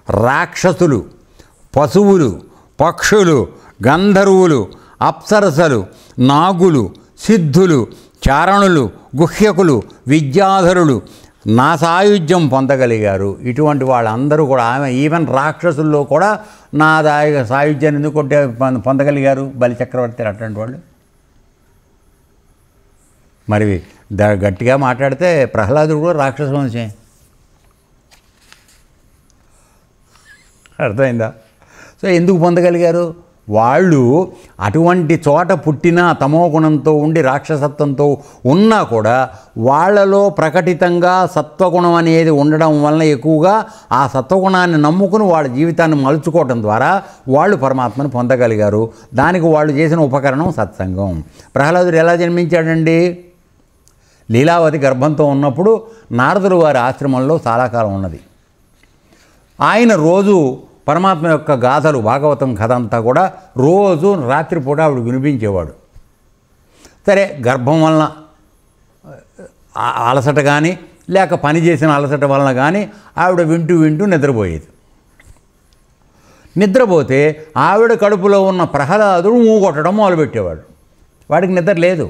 రాక్షసులు, పశువులు, పక్షులు, గంధర్వులు, అప్సరసలు, నాగులు, సిద్ధులు, చారణులు, గుహ్యకులు, విద్యాధరులు నా సాయుధ్యం పొందగలిగారు. ఇటువంటి వాళ్ళందరూ కూడా ఈవెన్ రాక్షసుల్లో కూడా నా సాయుధ్యాన్ని ఎందుకు పొందగలిగారు? బలిచక్రవర్తి అటువంటి వాళ్ళు. మరి గట్టిగా మాట్లాడితే ప్రహ్లాదుడు కూడా రాక్షస వంశే. అర్థమైందా? సో ఎందుకు పొందగలిగారు? వాళ్ళు అటువంటి చోట పుట్టిన తమో గుణంతో ఉండి రాక్షసత్వంతో ఉన్నా కూడా వాళ్ళలో ప్రకటితంగా సత్వగుణం అనేది ఉండడం వలన ఎక్కువగా ఆ సత్వగుణాన్ని నమ్ముకుని వాళ్ళ జీవితాన్ని మలుచుకోవడం ద్వారా వాళ్ళు పరమాత్మను పొందగలిగారు. దానికి వాళ్ళు చేసిన ఉపకరణం సత్సంగం. ప్రహ్లాదుడు ఎలా జన్మించాడండి? లీలావతి గర్భంతో ఉన్నప్పుడు నారదుడు వారి ఆశ్రమంలో చాలా కాలం ఉన్నది. ఆయన రోజు పరమాత్మ యొక్క గాథలు, భాగవతం కథ అంతా కూడా రోజు రాత్రిపూట ఆవిడ వినిపించేవాడు. సరే, గర్భం వలన అలసట కానీ లేక పని చేసిన అలసట వలన కానీ ఆవిడ వింటూ వింటూ నిద్రపోయేది. నిద్రపోతే ఆవిడ కడుపులో ఉన్న ప్రహ్లాదుడు మూగొట్టడం మొదలుపెట్టేవాడు. వాడికి నిద్ర లేదు.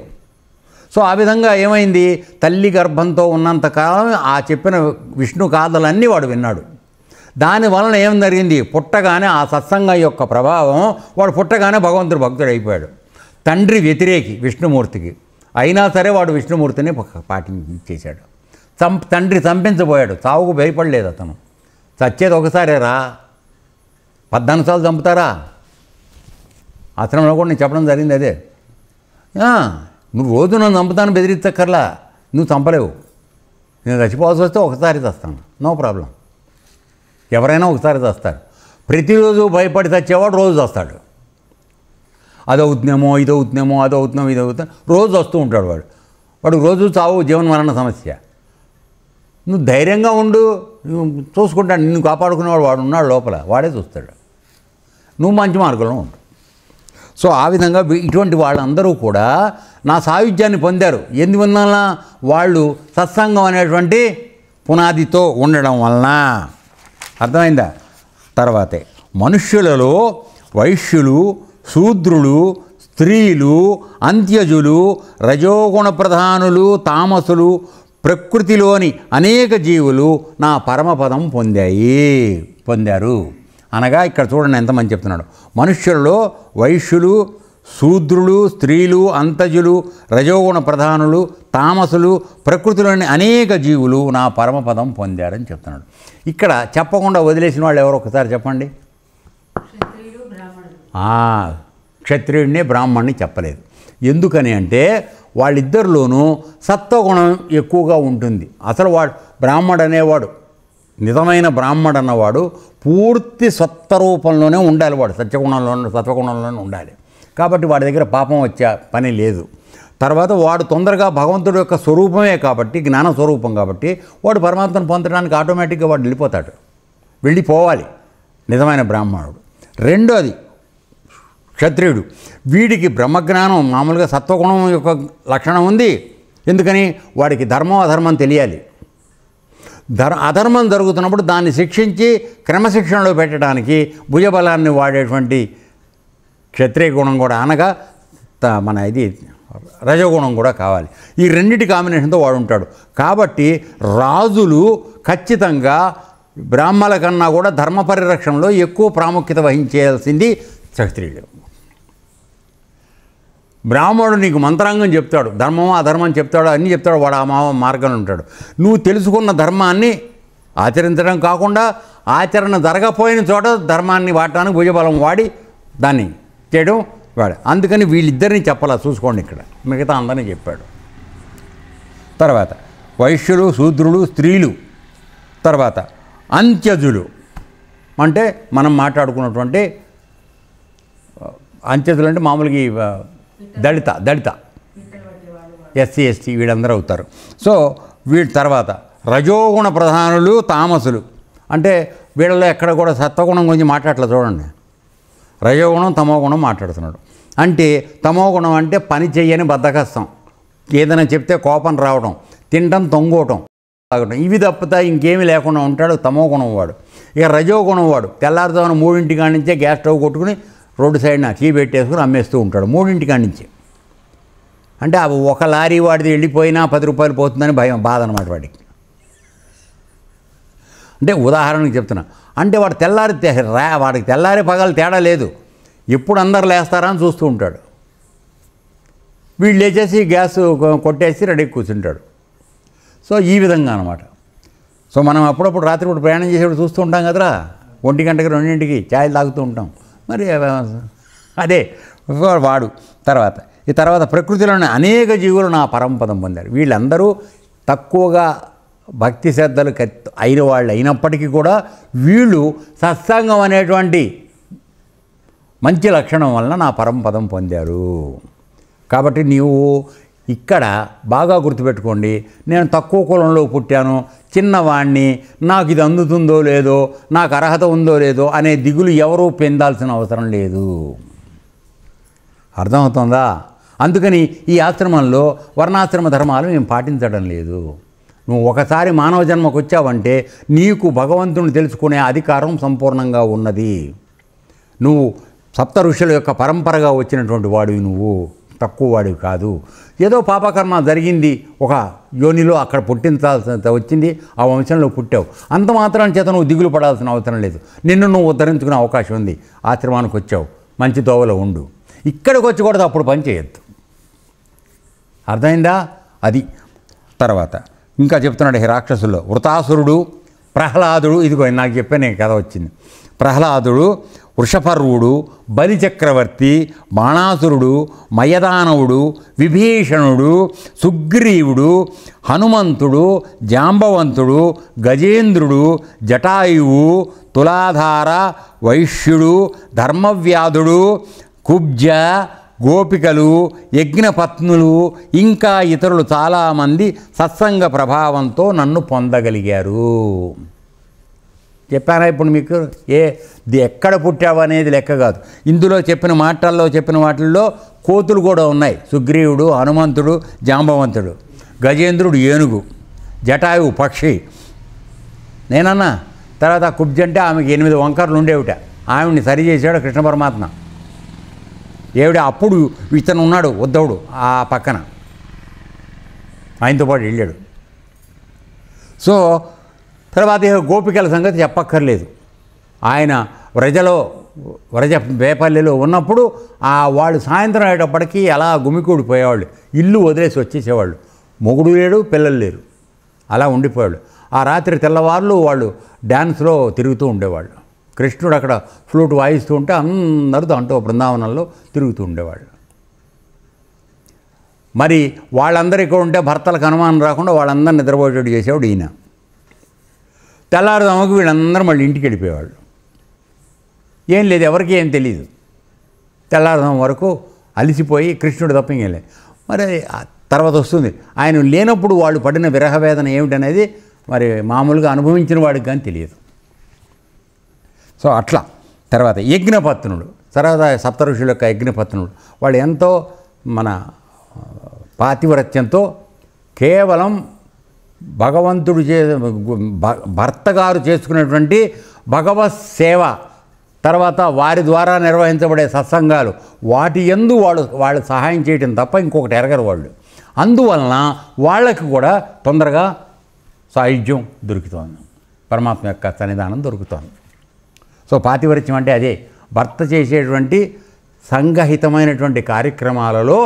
సో ఆ విధంగా ఏమైంది? తల్లి గర్భంతో ఉన్నంతకాలం ఆ చెప్పిన విష్ణు గాథలన్నీ వాడు విన్నాడు. దానివలన ఏం జరిగింది? పుట్టగానే ఆ సత్సంగం యొక్క ప్రభావం, వాడు పుట్టగానే భగవంతుడు భక్తుడు అయిపోయాడు. తండ్రి వ్యతిరేకి విష్ణుమూర్తికి, అయినా సరే వాడు విష్ణుమూర్తిని పాటించేశాడు. తండ్రి చంపించబోయాడు, చావుకు భయపడలేదు అతను. చచ్చేది ఒకసారే రా, 14 సార్లు చంపుతారా? ఆశ్రమంలో కూడా నేను చెప్పడం జరిగింది అదే. నువ్వు రోజు నన్ను చంపుతాను బెదిరించక్కర్లా, నువ్వు చంపలేవు. నేను చచ్చిపోవాల్సి వస్తే ఒకసారి చస్తాను, నో ప్రాబ్లం. ఎవరైనా ఒకసారి చస్తారు. ప్రతిరోజు భయపడి చచ్చేవాడు రోజు చస్తాడు. అదవుతున్నామో ఇదవుతున్నామో, అదవుతున్నామో ఇదవుతున్నాం, రోజు వస్తూ ఉంటాడు వాడు రోజు చావు జీవన మరణ సమస్య. నువ్వు ధైర్యంగా ఉండు, నువ్వు చూసుకుంటాడు, నిన్ను కాపాడుకునేవాడు వాడు ఉన్నాడు లోపల, వాడే చూస్తాడు. నువ్వు మంచి మార్గంలో ఉండు. సో ఆ విధంగా ఇటువంటి వాళ్ళందరూ కూడా నా సాయుధ్యాన్ని పొందారు. ఎందువల్ల? వాళ్ళు సత్సంగం అనేటువంటి పునాదితో ఉండడం వలన. అర్థమైందా? తర్వాతే మనుష్యులలో వైశ్యులు, శూద్రులు, స్త్రీలు, అంత్యజులు, రజోగుణ ప్రధానులు, తామసులు, ప్రకృతిలోని అనేక జీవులు నా పరమపదం పొందారు. అనగా ఇక్కడ చూడండి ఎంతమంది చెప్తున్నాడు. మనుష్యులలో వైశ్యులు, శూద్రులు, స్త్రీలు, అంతజులు, రజోగుణ ప్రధానులు, తామసులు, ప్రకృతిలోని అనేక జీవులు నా పరమపదం పొందారని చెప్తున్నాడు. ఇక్కడ చెప్పకుండా వదిలేసిన వాళ్ళు ఎవరో ఒకసారి చెప్పండి. క్షత్రియుడిని బ్రాహ్మణ్ణి చెప్పలేదు. ఎందుకని అంటే వాళ్ళిద్దరిలోనూ సత్వగుణం ఎక్కువగా ఉంటుంది. అసలు వాడు బ్రాహ్మడు అనేవాడు, నిజమైన బ్రాహ్మడు అన్నవాడు పూర్తి సత్వరూపంలోనే ఉండాలి. వాడు సత్వగుణంలోనే ఉండాలి. కాబట్టి వాడి దగ్గర పాపం వచ్చే పని లేదు. తర్వాత వాడు తొందరగా భగవంతుడి యొక్క స్వరూపమే కాబట్టి, జ్ఞాన స్వరూపం కాబట్టి వాడు పరమాత్మను పొందడానికి ఆటోమేటిక్గా వాడు వెళ్ళిపోవాలి నిజమైన బ్రాహ్మణుడు. రెండోది క్షత్రియుడు, వీడికి బ్రహ్మజ్ఞానం మామూలుగా సత్వగుణం యొక్క లక్షణం ఉంది. ఎందుకని? వాడికి ధర్మం అధర్మం తెలియాలి. అధర్మం జరుగుతున్నప్పుడు దాన్ని శిక్షించి క్రమశిక్షణలో పెట్టడానికి భుజబలాన్ని వాడేటువంటి క్షత్రియ గుణం కూడా, అనగా మన ఇది రజోగుణం కూడా కావాలి. ఈ రెండింటి కాంబినేషన్తో వాడు ఉంటాడు. కాబట్టి రాజులు ఖచ్చితంగా బ్రాహ్మణుల కన్నా కూడా ధర్మ పరిరక్షణలో ఎక్కువ ప్రాముఖ్యత వహించాల్సింది క్షత్రియుడు. బ్రాహ్మణుడు నీకు మంత్రాంగం చెప్తాడు, ధర్మం అధర్మం చెప్తాడు, అన్నీ చెప్తాడు, వాడు ఆ మార్గంలో ఉంటాడు. నువ్వు తెలుసుకున్న ధర్మాన్ని ఆచరించడం కాకుండా ఆచరణ జరగపోయిన చోట ధర్మాన్ని వాడటానికి భుజబలం వాడి దాన్ని చేయడం వాడు. అందుకని వీళ్ళిద్దరిని చెప్పాలా చూసుకోండి, ఇక్కడ మిగతా అందరినీ చెప్పాడు. తర్వాత వైశ్యులు, శూద్రులు, స్త్రీలు, తర్వాత అంత్యజులు అంటే మనం మాట్లాడుకున్నటువంటి అంత్యజులు అంటే మామూలుగా దళిత ఎస్సీ ఎస్టీ వీళ్ళందరూ అవుతారు. సో వీళ్ళ తర్వాత రజోగుణ ప్రధానులు, తామసులు అంటే వీళ్ళలో ఎక్కడ కూడా సత్వగుణం గురించి మాట్లాడలేదు చూడండి. రజోగుణం తమోగుణం మాట్లాడుతున్నాడు. అంటే తమోగుణం అంటే పని చెయ్యని బద్ధకస్తం, ఏదైనా చెప్తే కోపం రావడం, తినడం తొంగోవటం, తాగటం, ఇవి తప్పితే ఇంకేమీ లేకుండా ఉంటాడు తమోగుణం వాడు. ఇక రజోగుణం వాడు తెల్లారుజామున 3 కాడి నుంచే గ్యాస్ స్టవ్ కొట్టుకుని రోడ్డు సైడ్న కీ పెట్టేసుకుని అమ్మేస్తూ ఉంటాడు 3 కాడి నుంచి. అంటే ఒక లారీ వాడిది వెళ్ళిపోయినా 10 రూపాయలు పోతుందని బాధ అనమాట వాడికి. అంటే ఉదాహరణకు చెప్తున్నా. అంటే వాడు వాడికి తెల్లారి పగలు తేడా లేదు, ఎప్పుడు అందరు లేస్తారా అని చూస్తూ ఉంటాడు. వీళ్ళు లేచేసి గ్యాస్ కొట్టేసి రెడీకి కూర్చుంటాడు. సో ఈ విధంగా అనమాట. సో మనం అప్పుడప్పుడు రాత్రిపూట ప్రయాణం చేసేప్పుడు చూస్తూ ఉంటాం కదరా, 1 గంటకి 2 ఛాయలు తాగుతూ ఉంటాం. మరి అదే వాడు. తర్వాత ప్రకృతిలోని అనేక జీవులు నా పరమపదం పొందారు. వీళ్ళందరూ తక్కువగా భక్తి శ్రద్ధలు అయిన వాళ్ళు అయినప్పటికీ కూడా వీళ్ళు సత్సంగం అనేటువంటి మంచి లక్షణం వలన నా పరమపదం పొందారు. కాబట్టి నీవు ఇక్కడ బాగా గుర్తుపెట్టుకోండి, నేను తక్కువ కులంలో పుట్టాను, చిన్నవాణ్ణి, నాకు ఇది అందుతుందో లేదో, నాకు అర్హత ఉందో లేదో అనే దిగులు ఎవరూ పొందాల్సిన అవసరం లేదు. అర్థమవుతుందా? అందుకని ఈ ఆశ్రమంలో వర్ణాశ్రమ ధర్మాలు మేము పాటించడం లేదు. నువ్వు ఒకసారి మానవ జన్మకు వచ్చావంటే నీకు భగవంతుని తెలుసుకునే అధికారం సంపూర్ణంగా ఉన్నది. నువ్వు సప్త ఋషుల యొక్క పరంపరగా వచ్చినటువంటి వాడివి, నువ్వు తక్కువ వాడివి కాదు. ఏదో పాపకర్మ జరిగింది, ఒక యోనిలో అక్కడ పుట్టించాల్సి వచ్చింది, ఆ వంశంలో పుట్టావు, అంత మాత్రం చేత నువ్వు దిగులు పడాల్సిన అవసరం లేదు. నిన్ను నువ్వు ఉద్ధరించుకునే అవకాశం ఉంది. ఆశ్రమానికి వచ్చావు, మంచి దోవలో ఉండు. ఇక్కడికి వచ్చి కూడా అప్పుడు పని చేయొద్దు. అర్థమైందా? అది. తర్వాత ఇంకా చెప్తున్నాడు రాక్షసుల్లో వృతాసురుడు, ప్రహ్లాదుడు. ఇదిగో నాకు చెప్పాను కథ వచ్చింది. ప్రహ్లాదుడు, వృషపర్వుడు, బలిచక్రవర్తి, బాణాసురుడు, మయదానవుడు, విభీషణుడు, సుగ్రీవుడు, హనుమంతుడు, జాంబవంతుడు, గజేంద్రుడు, జటాయువు, తులాధార, వైశ్యుడు, ధర్మవ్యాధుడు, కుబ్జ, గోపికలు, యజ్ఞపత్నులు, ఇంకా ఇతరులు చాలామంది సత్సంగ ప్రభావంతో నన్ను పొందగలిగారు. చెప్పానా ఇప్పుడు మీకు? ఎక్కడ పుట్టావు అనేది లెక్క కాదు. ఇందులో చెప్పిన వాటిల్లో కోతులు కూడా ఉన్నాయి. సుగ్రీవుడు, హనుమంతుడు, జాంబవంతుడు, గజేంద్రుడు ఏనుగు, జటాయువు పక్షి. నేనన్నా తర్వాత కుబ్జ అంటే ఆమెకి 8 వంకర్లు ఉండేవిట, ఆమెని సరిచేసాడు కృష్ణ పరమాత్మ. ఏవిడ అప్పుడు ఇతను ఉన్నాడు ఉద్ధవుడు ఆ పక్కన, ఆయనతో పాటు వెళ్ళాడు. సో తర్వాత గోపికల సంగతి చెప్పక్కర్లేదు. ఆయన వ్రజ వేపల్లిలో ఉన్నప్పుడు వాళ్ళు సాయంత్రం అయ్యేటప్పటికీ అలా గుమికూడిపోయేవాళ్ళు, ఇల్లు వదిలేసి వచ్చేసేవాళ్ళు. మొగుడు లేడు, పిల్లలు లేరు, అలా ఉండిపోయాడు. ఆ రాత్రి తెల్లవారులు వాళ్ళు డ్యాన్స్లో తిరుగుతూ ఉండేవాళ్ళు. కృష్ణుడు అక్కడ ఫ్లూట్ వాయిస్తూ ఉంటే అందరూ దాంట్లో బృందావనంలో తిరుగుతూ ఉండేవాళ్ళు. మరి వాళ్ళందరూ ఇక్కడ ఉంటే భర్తలకు అనుమానం రాకుండా వాళ్ళందరూ నిద్రపోయేటట్టు చేసేవాడు ఈయన. తెల్లారుదామకు వీళ్ళందరూ మళ్ళీ ఇంటికి వెళ్ళిపోయేవాళ్ళు. ఏం లేదు, ఎవరికి ఏం తెలియదు. తెల్లారడం వరకు అలిసిపోయి కృష్ణుడు తప్ప ఇంకేలే. మరి తర్వాత వస్తుంది ఆయన లేనప్పుడు వాళ్ళు పడిన విరహవేదన ఏమిటనేది మరి మామూలుగా అనుభవించిన వాడికి కానీ తెలియదు. సో అట్లా తర్వాత యజ్ఞపత్నుడు, తర్వాత సప్తఋషుల యొక్క యజ్ఞపత్నుడు వాళ్ళు ఎంతో మన పాతివ్రత్యంతో కేవలం భగవంతుడు భర్త గారు చేసుకునేటువంటి భగవత్ సేవ, తర్వాత వారి ద్వారా నిర్వహించబడే సత్సంగాలు, వాటి యందు వాళ్ళు సహాయం చేయటం తప్ప ఇంకొకటి ఎరగరు వాళ్ళు. అందువలన వాళ్ళకి కూడా తొందరగా సాయుధ్యం దొరుకుతోంది, పరమాత్మ యొక్క సన్నిధానం దొరుకుతోంది. సో పాతివ్రత్యం అంటే అదే, భర్త చేసేటువంటి సంఘహితమైనటువంటి కార్యక్రమాలలో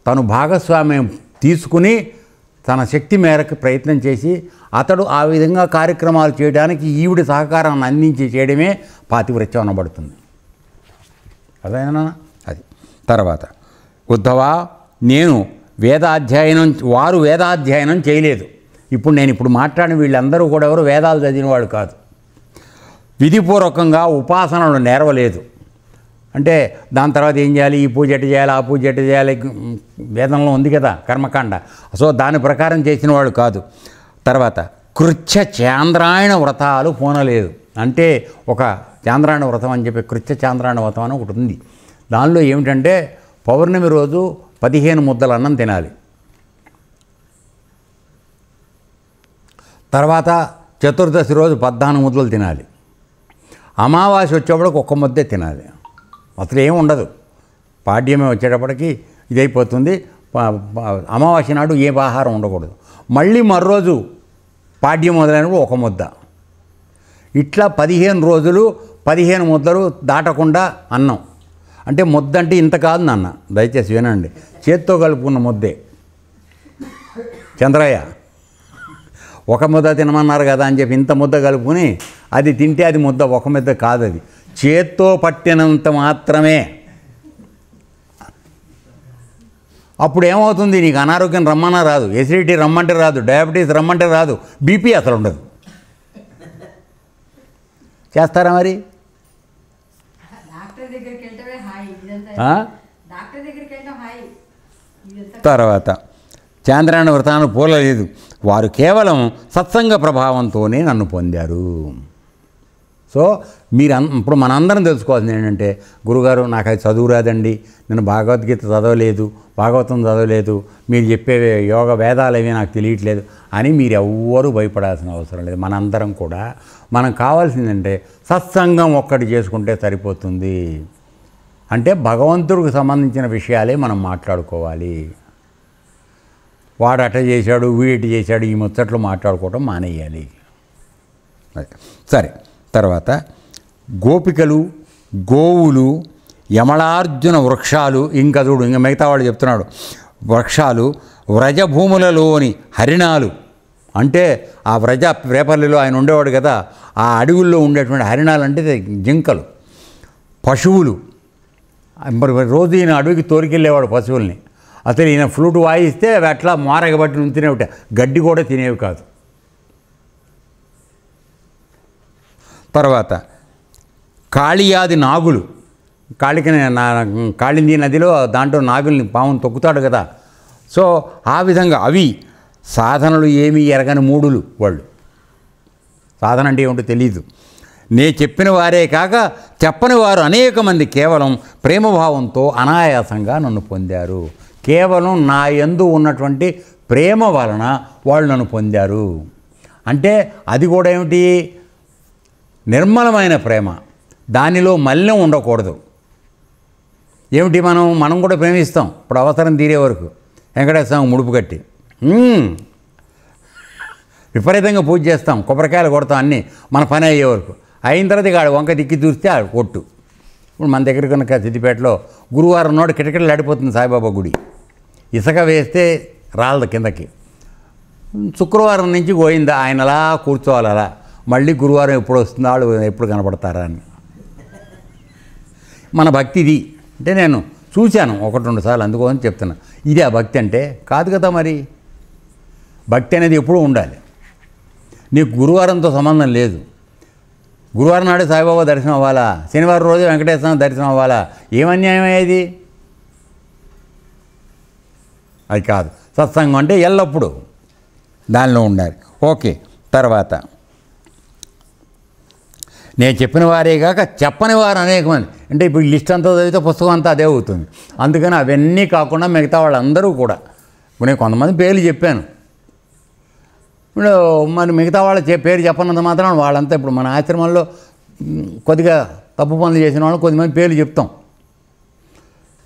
తను భాగస్వామ్యం తీసుకుని తన శక్తి మేరకు ప్రయత్నం చేసి అతడు ఆ విధంగా కార్యక్రమాలు చేయడానికి ఈవిడ సహకారాన్ని అందించి చేయడమే పాతివ్రత్యం అనబడుతుంది. అదేనా అది. తర్వాత ఉద్ధవా, నేను వారు వేదాధ్యయనం చేయలేదు. ఇప్పుడు మాట్లాడిన వీళ్ళందరూ కూడా ఎవరు వేదాలు చదివిన వాడు కాదు, విధిపూర్వకంగా ఉపాసనలు నేర్వలేదు. అంటే దాని తర్వాత ఏం చేయాలి, ఈ పూజ ఎట్ట చేయాలి, ఆ పూజ ఎట్ట చేయాలి, వేదంలో ఉంది కదా కర్మకాండ. సో దాని ప్రకారం చేసిన వాడు కాదు. తర్వాత కృత్య చాంద్రాయణ వ్రతాలు పూనలేదు. అంటే ఒక చాంద్రాయణ వ్రతం అని చెప్పి కృత్య చాంద్రాయణ వ్రతం అని ఒకటి ఉంది. దానిలో ఏమిటంటే పౌర్ణమి రోజు 15 ముద్దల అన్నం తినాలి, తర్వాత చతుర్దశి రోజు 14 ముద్దలు తినాలి, అమావాస్య వచ్చేప్పటికి 1 ముద్దే తినాలి, అసలు ఏమి ఉండదు. పాడ్యమే వచ్చేటప్పటికి ఇదైపోతుంది. అమావాస్య నాడు ఏ ఆహారం ఉండకూడదు. మళ్ళీ మరోజు పాడ్యం మొదలైనప్పుడు 1 ముద్ద. ఇట్లా 15 రోజులు 15 ముద్దలు దాటకుండా అన్నం. అంటే ముద్ద అంటే ఇంత కాదు నాన్న, దయచేసి వినండి, చేత్తో కలుపుకున్న ముద్దే. చంద్రయ్య 1 ముద్ద తినమన్నారు కదా అని చెప్పి ఇంత ముద్ద కలుపుకుని అది తింటే అది ముద్ద 1 ముద్ద కాదు, అది చేత్తో పట్టినంత మాత్రమే. అప్పుడు ఏమవుతుంది, నీకు అనారోగ్యం రమ్మన్నా రాదు, ఎసిడిటీ రమ్మంటే రాదు, డయాబెటీస్ రమ్మంటే రాదు, బీపీ అసలు ఉండదు. చేస్తారా మరి? తర్వాత చాంద్రాయణ వ్రతాన్ని పోలలేదు. వారు కేవలం సత్సంగ ప్రభావంతోనే నన్ను పొందారు. సో ఇప్పుడు మనందరం తెలుసుకోవాల్సింది ఏంటంటే, గురుగారు నాకు అది చదువు రాదండి, నేను భగవద్గీత చదవలేదు, భాగవతం చదవలేదు, మీరు చెప్పే యోగ వేదాలు ఏమీ నాకు తెలియట్లేదు అని మీరు ఎవ్వరూ భయపడాల్సిన అవసరం లేదు. మనందరం కూడా మనం కావాల్సిందంటే సత్సంగం ఒక్కటి చేసుకుంటే సరిపోతుంది. అంటే భగవంతుడికి సంబంధించిన విషయాలే మనం మాట్లాడుకోవాలి. వాడు అట చేశాడు, వీడు చేశాడు, ఈ ముచ్చట్లు మాట్లాడుకోవడం మానేయాలి. సరే, తర్వాత గోపికలు, గోవులు, యమళార్జున వృక్షాలు, ఇంకా చూడు ఇంకా మిగతా వాడు చెప్తున్నాడు, వృక్షాలు, వ్రజభూములలోని హరిణాలు, అంటే ఆ రేపల్లిలో ఆయన ఉండేవాడు కదా, ఆ అడవుల్లో ఉండేటువంటి హరిణాలు అంటే జింకలు, పశువులు. మరి రోజు ఈయన అడవికి తోలికెళ్ళేవాడు పశువుల్ని. అసలు ఈయన ఫ్లూట్ వాయిస్తే అవి అట్లా మారగబట్టి తినేవి, గడ్డి కూడా తినేవి కాదు. తర్వాత కాళియాది నాగులు, కాళింది నదిలో దాంట్లో నాగుల్ని పాముని తొక్కుతాడు కదా. సో ఆ విధంగా అవి సాధనలు ఏమీ ఎరగని మూడులు వాళ్ళు. సాధన అంటే ఏమిటో తెలీదు. నే చెప్పిన వారే కాక చెప్పని వారు అనేక మంది కేవలం ప్రేమభావంతో అనాయాసంగా నన్ను పొందారు. కేవలం నా యందు ఉన్నటువంటి ప్రేమ వలన వాళ్ళు నన్ను పొందారు. అంటే అది కూడా ఏమిటి, నిర్మలమైన ప్రేమ, దానిలో మలినం ఉండకూడదు. ఏమిటి, మనం కూడా ప్రేమిస్తాం. ఇప్పుడు అవసరం తీరే వరకు వెంకటేశ్వర స్వామి ముడుపు కట్టి విపరీతంగా పూజ చేస్తాం, కొబ్బరికాయలు కొడతాం, అన్నీ మన పని అయ్యే వరకు. అయిన తర్వాత ఇక వంక దిక్కి చూస్తే ఆడు కొట్టు. ఇప్పుడు మన దగ్గర కనుక సిద్దిపేటలో గురువారం నాడు కిటకిటలు ఆడిపోతుంది సాయిబాబా గుడి. ఇసుక వేస్తే రాలదు కిందకి. శుక్రవారం నుంచి గోయిందా ఆయన అలా కూర్చోవాలి, అలా మళ్ళీ గురువారం ఎప్పుడు వస్తుందో వాళ్ళు ఎప్పుడు కనపడతారా అని. మన భక్తి ఇది అంటే నేను చూశాను 1-2 సార్లు, అందుకోసం చెప్తున్నా. ఇది ఆ భక్తి అంటే కాదు కదా. మరి భక్తి అనేది ఎప్పుడూ ఉండాలి. నీకు గురువారంతో సంబంధం లేదు. గురువారం నాడు సాయిబాబా దర్శనం అవ్వాలా, శనివారం రోజు వెంకటేశ్వర దర్శనం అవ్వాలా? ఏం అన్యాయం అయ్యేది? అది కాదు. సత్సంగం అంటే ఎల్లప్పుడూ దానిలో ఉండాలి. ఓకే. తర్వాత నేను చెప్పిన వారే కాక చెప్పని వారు అనేక మంది. అంటే ఇప్పుడు లిస్ట్ అంతా చదివితే పుస్తకం అంతా అదే అవుతుంది. అందుకని అవన్నీ కాకుండా మిగతా వాళ్ళందరూ కూడా, ఇప్పుడు నేను కొంతమంది పేర్లు చెప్పాను. ఇప్పుడు మరి మిగతా వాళ్ళ పేరు చెప్పనంత మాత్రం వాళ్ళంతా ఇప్పుడు మన ఆశ్రమంలో కొద్దిగా తప్పు పనులు చేసిన వాళ్ళు కొద్దిమంది పేర్లు చెప్తాం.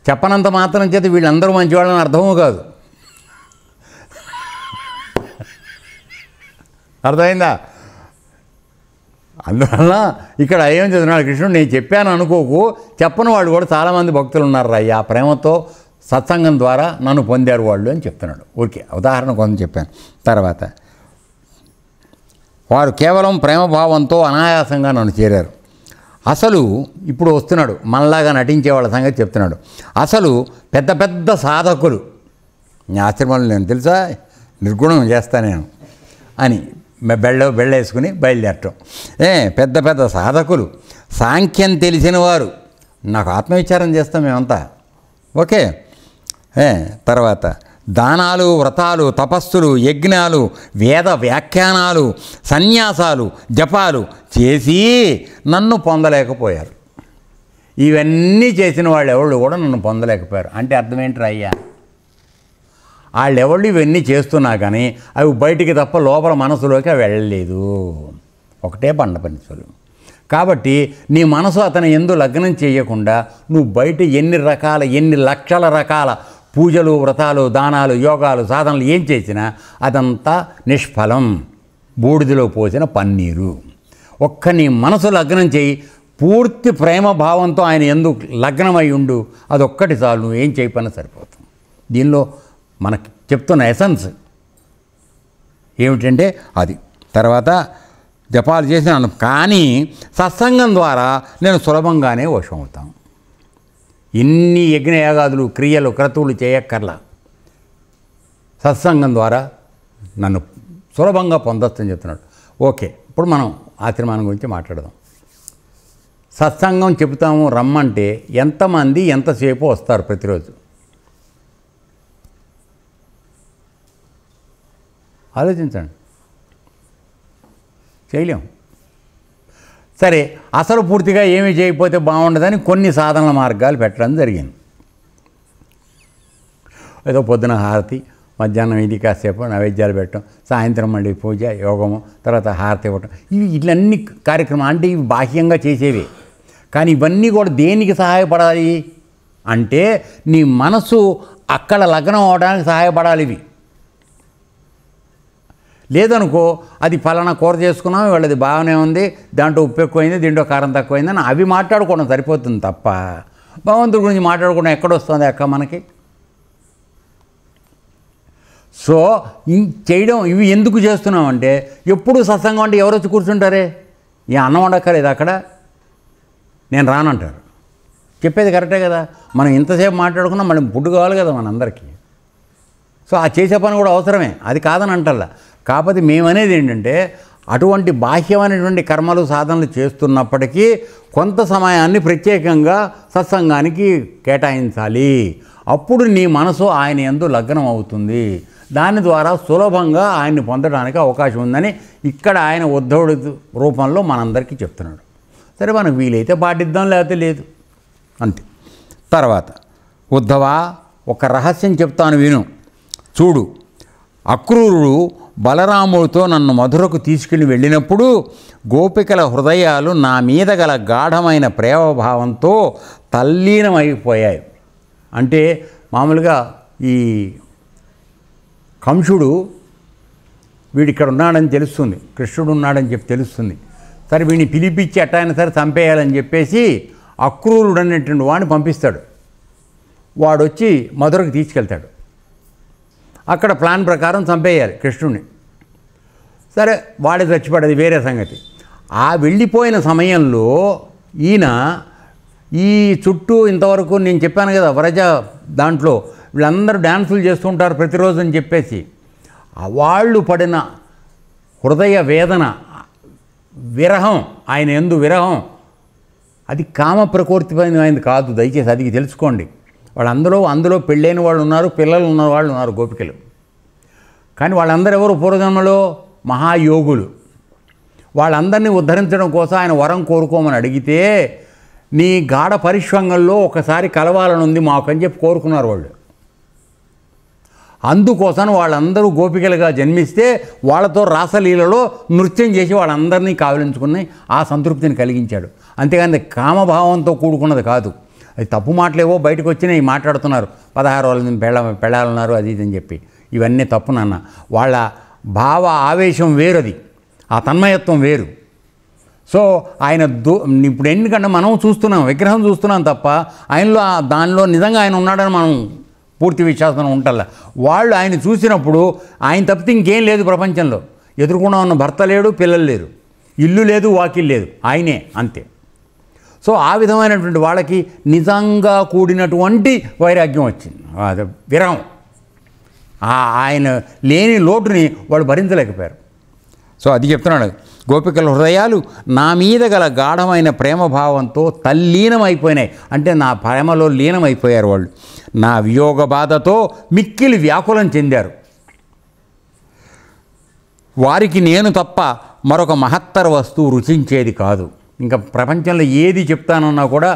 చెప్పనంత మాత్రం చేత వీళ్ళందరూ మంచివాళ్ళని అర్థమూ కాదు. అర్థమైందా? అందువల్ల ఇక్కడ ఏం చదివినాడు కృష్ణుడు, నేను చెప్పాను అనుకోకు, చెప్పని వాళ్ళు కూడా చాలామంది భక్తులు ఉన్నారు అయ్యా, ప్రేమతో సత్సంగం ద్వారా నన్ను పొందారు వాళ్ళు అని చెప్తున్నాడు. ఓకే, ఉదాహరణ కొంత చెప్పాను. తర్వాత వారు కేవలం ప్రేమభావంతో అనాయాసంగా నన్ను చేరారు. అసలు ఇప్పుడు వస్తున్నాడు మనలాగా నటించే వాళ్ళ సంగతి చెప్తున్నాడు. అసలు పెద్ద పెద్ద సాధకులు నా ఆశ్రమంలో నేను తెలుసా నిర్గుణం చేస్తా నేను అని బెళ్ళేసుకుని బయలుదేరటం. పెద్ద పెద్ద సాధకులు, సాంఖ్యం తెలిసిన వారు, నాకు ఆత్మవిచారం చేస్తాం మేమంతా. ఓకే. తర్వాత దానాలు, వ్రతాలు, తపస్సులు, యజ్ఞాలు, వేద వ్యాఖ్యానాలు, సన్యాసాలు, జపాలు చేసి నన్ను పొందలేకపోయారు. ఇవన్నీ చేసిన వాళ్ళు ఎవళ్ళు కూడా నన్ను పొందలేకపోయారు. అంటే అర్థం ఏంటి అయ్యా? వాళ్ళెవళ్ళు ఇవన్నీ చేస్తున్నా కానీ అవి బయటికి తప్ప లోపల మనసులోకి అవి వెళ్ళలేదు. ఒకటే బండ పనిసలు. కాబట్టి నీ మనసు అతని యందు లగ్నం చేయకుండా నువ్వు బయట ఎన్ని లక్షల రకాల పూజలు, వ్రతాలు, దానాలు, యోగాలు, సాధనలు ఏం చేసినా అదంతా నిష్ఫలం, బూడిదలో పోసిన పన్నీరు. ఒక్క నీ మనసు లగ్నం చేయి, పూర్తి ప్రేమ భావంతో ఆయన యందు లగ్నమై ఉండు, అదొక్కటి చాలు, నువ్వు ఏం చేయపన్నా సరిపోతుంది. దీనిలో మనకి చెప్తున్న ఎసెన్స్ ఏమిటంటే అది. తర్వాత జపాలు చేసినాను కానీ సత్సంగం ద్వారా నేను సులభంగానే వశం అవుతాను. ఇన్ని యజ్ఞయాగాదులు, క్రియలు, క్రతువులు చేయక్కర్లా, సత్సంగం ద్వారా నన్ను సులభంగా పొందొచ్చని చెప్తున్నాడు. ఓకే, ఇప్పుడు మనం ఆశ్రమాన్ని గురించి మాట్లాడదాం. సత్సంగం చెబుతాము రమ్మంటే ఎంతమంది ఎంతసేపు వస్తారు ప్రతిరోజు? ఆలోచించండి. చేయలేం. సరే, అసలు పూర్తిగా ఏమీ చేయకపోతే బాగుండదని కొన్ని సాధనల మార్గాలు పెట్టడం జరిగింది. ఏదో పొద్దున హారతి, మధ్యాహ్నం ఇది కాసేపు నైవేద్యాలు పెట్టడం, సాయంత్రం మళ్ళీ పూజ, యోగము, తర్వాత హారతి ఇవ్వటం, ఇవన్నీ కార్యక్రమం అంటే ఇవి బాహ్యంగా చేసేవి. కానీ ఇవన్నీ కూడా దేనికి సహాయపడాలి అంటే నీ మనసు అక్కడ లగ్నం అవడానికి సహాయపడాలి. ఇవి లేదనుకో, అది ఫలానా కూర చేసుకున్నాం, వాళ్ళది బాగానే ఉంది, దాంట్లో ఉప్పు ఎక్కువైంది, దీంట్లో కారం తక్కువైందని అవి మాట్లాడుకోవడం సరిపోతుంది తప్ప భగవంతుడి గురించి మాట్లాడుకోవడం ఎక్కడొస్తుంది అక్క మనకి? సో చేయడం ఇవి ఎందుకు చేస్తున్నామంటే, ఎప్పుడు సత్సంగం అంటే ఎవరు వచ్చి కూర్చుంటారే, ఈ అన్నం వండక్కర్లేదు అక్కడ, నేను రానంటారు. చెప్పేది కరెక్టే కదా. మనం ఇంతసేపు మాట్లాడుకున్నా మళ్ళీ ఫుడ్ కావాలి కదా మనందరికీ. సో ఆ చేసే పని కూడా అవసరమే, అది కాదని అంటల్లా. కాకపోతే మేమనేది ఏంటంటే, అటువంటి బాహ్యమైనటువంటి కర్మలు, సాధనలు చేస్తున్నప్పటికీ కొంత సమయాన్ని ప్రత్యేకంగా సత్సంగానికి కేటాయించాలి. అప్పుడు నీ మనసు ఆయన యందు లగ్నం అవుతుంది. దాని ద్వారా సులభంగా ఆయన్ని పొందడానికి అవకాశం ఉందని ఇక్కడ ఆయన ఉద్ధవుడి రూపంలో మనందరికీ చెప్తున్నాడు. సరే, మనకు వీలైతే పాటిద్దాం, లేకపోతే లేదు, అంతే. తర్వాత ఉద్ధవా, ఒక రహస్యం చెప్తాను విను. చూడు, అక్రూరుడు బలరాముడితో నన్ను మధురకు తీసుకుని వెళ్ళినప్పుడు గోపికల హృదయాలు నా మీద గల గాఢమైన ప్రేమభావంతో తల్లీనమైపోయాయి. అంటే మామూలుగా ఈ కంసుడు వీడిక్కడ ఉన్నాడని తెలుస్తుంది, కృష్ణుడు ఉన్నాడని చెప్పి తెలుస్తుంది. సరే, వీడిని పిలిపించి ఎట్టయినా సరే చంపేయాలని చెప్పేసి అక్రూరుడు అనేటువంటి వాడిని పంపిస్తాడు. వాడు వచ్చి మధురకు తీసుకెళ్తాడు. అక్కడ ప్లాన్ ప్రకారం చంపేయాలి కృష్ణుడిని. సరే, వాడి చచ్చిపడేది వేరే సంగతి. ఆ వెళ్ళిపోయిన సమయంలో ఈయన ఈ చుట్టూ ఇంతవరకు నేను చెప్పాను కదా వ్రజ దాంట్లో వీళ్ళందరూ డ్యాన్సులు చేస్తుంటారు ప్రతిరోజు అని చెప్పేసి, వాళ్ళు పడిన హృదయ వేదన విరహం, ఆయన యందు విరహం అది కామ ప్రకృతిపైనది కాదు. దయచేసి అది తెలుసుకోండి. అందులో పెళ్ళైన వాళ్ళు ఉన్నారు, పిల్లలు ఉన్న వాళ్ళు ఉన్నారు, గోపికలు. కానీ వాళ్ళందరూ ఎవరు? పూర్వజన్మలో మహాయోగులు. వాళ్ళందరినీ ఉద్ధరించడం కోసం ఆయన వరం కోరుకోమని అడిగితే, నీ గాఢ పరిశ్వంగంలో ఒకసారి కలవాలనుంది మాకని చెప్పి కోరుకున్నారు వాళ్ళు. అందుకోసం వాళ్ళందరూ గోపికలుగా జన్మిస్తే వాళ్ళతో రాసలీలలో నృత్యం చేసి వాళ్ళందరినీ కావలించుకుని ఆ సంతృప్తిని కలిగించాడు. అంతేగాని కామభావంతో కూడుకున్నది కాదు. అది తప్పు మాటలేవో బయటకు వచ్చినాయి మాట్లాడుతున్నారు. 16 వాళ్ళని పెళ్ళాలన్నారు అది ఇది అని చెప్పి. ఇవన్నీ తప్పు నాన్న. వాళ్ళ భావ ఆవేశం వేరది, ఆ తన్మయత్వం వేరు. సో ఆయన ఇప్పుడు ఎందుకంటే మనం చూస్తున్నాం, విగ్రహం చూస్తున్నాం తప్ప ఆయనలో దానిలో నిజంగా ఆయన ఉన్నాడని మనం పూర్తి విశ్వాసం ఉంటల్లా. వాళ్ళు ఆయన చూసినప్పుడు ఆయన తప్పితే ఇంకేం లేదు ప్రపంచంలో. ఎదురుకుండా ఉన్న భర్త లేడు, పిల్లలు లేరు, ఇల్లు లేదు, వాకిల్ లేదు, ఆయనే అంతే. సో ఆ విధమైనటువంటి వాళ్ళకి నిజంగా కూడినటువంటి వైరాగ్యం వచ్చింది, అది విరహం. ఆయన లేని లోటుని వాళ్ళు భరించలేకపోయారు. సో అది చెప్తున్నాడు. గోపికల హృదయాలు నా మీద గల గాఢమైన ప్రేమభావంతో తల్లీనమైపోయినాయి. అంటే నా ప్రేమలో లీనమైపోయారు వాళ్ళు. నా వియోగ బాధతో మిక్కిలి వ్యాకులం చెందారు. వారికి నేను తప్ప మరొక మహత్తర వస్తువు రుచించేది కాదు. ఇంకా ప్రపంచంలో ఏది చెప్తానన్నా కూడా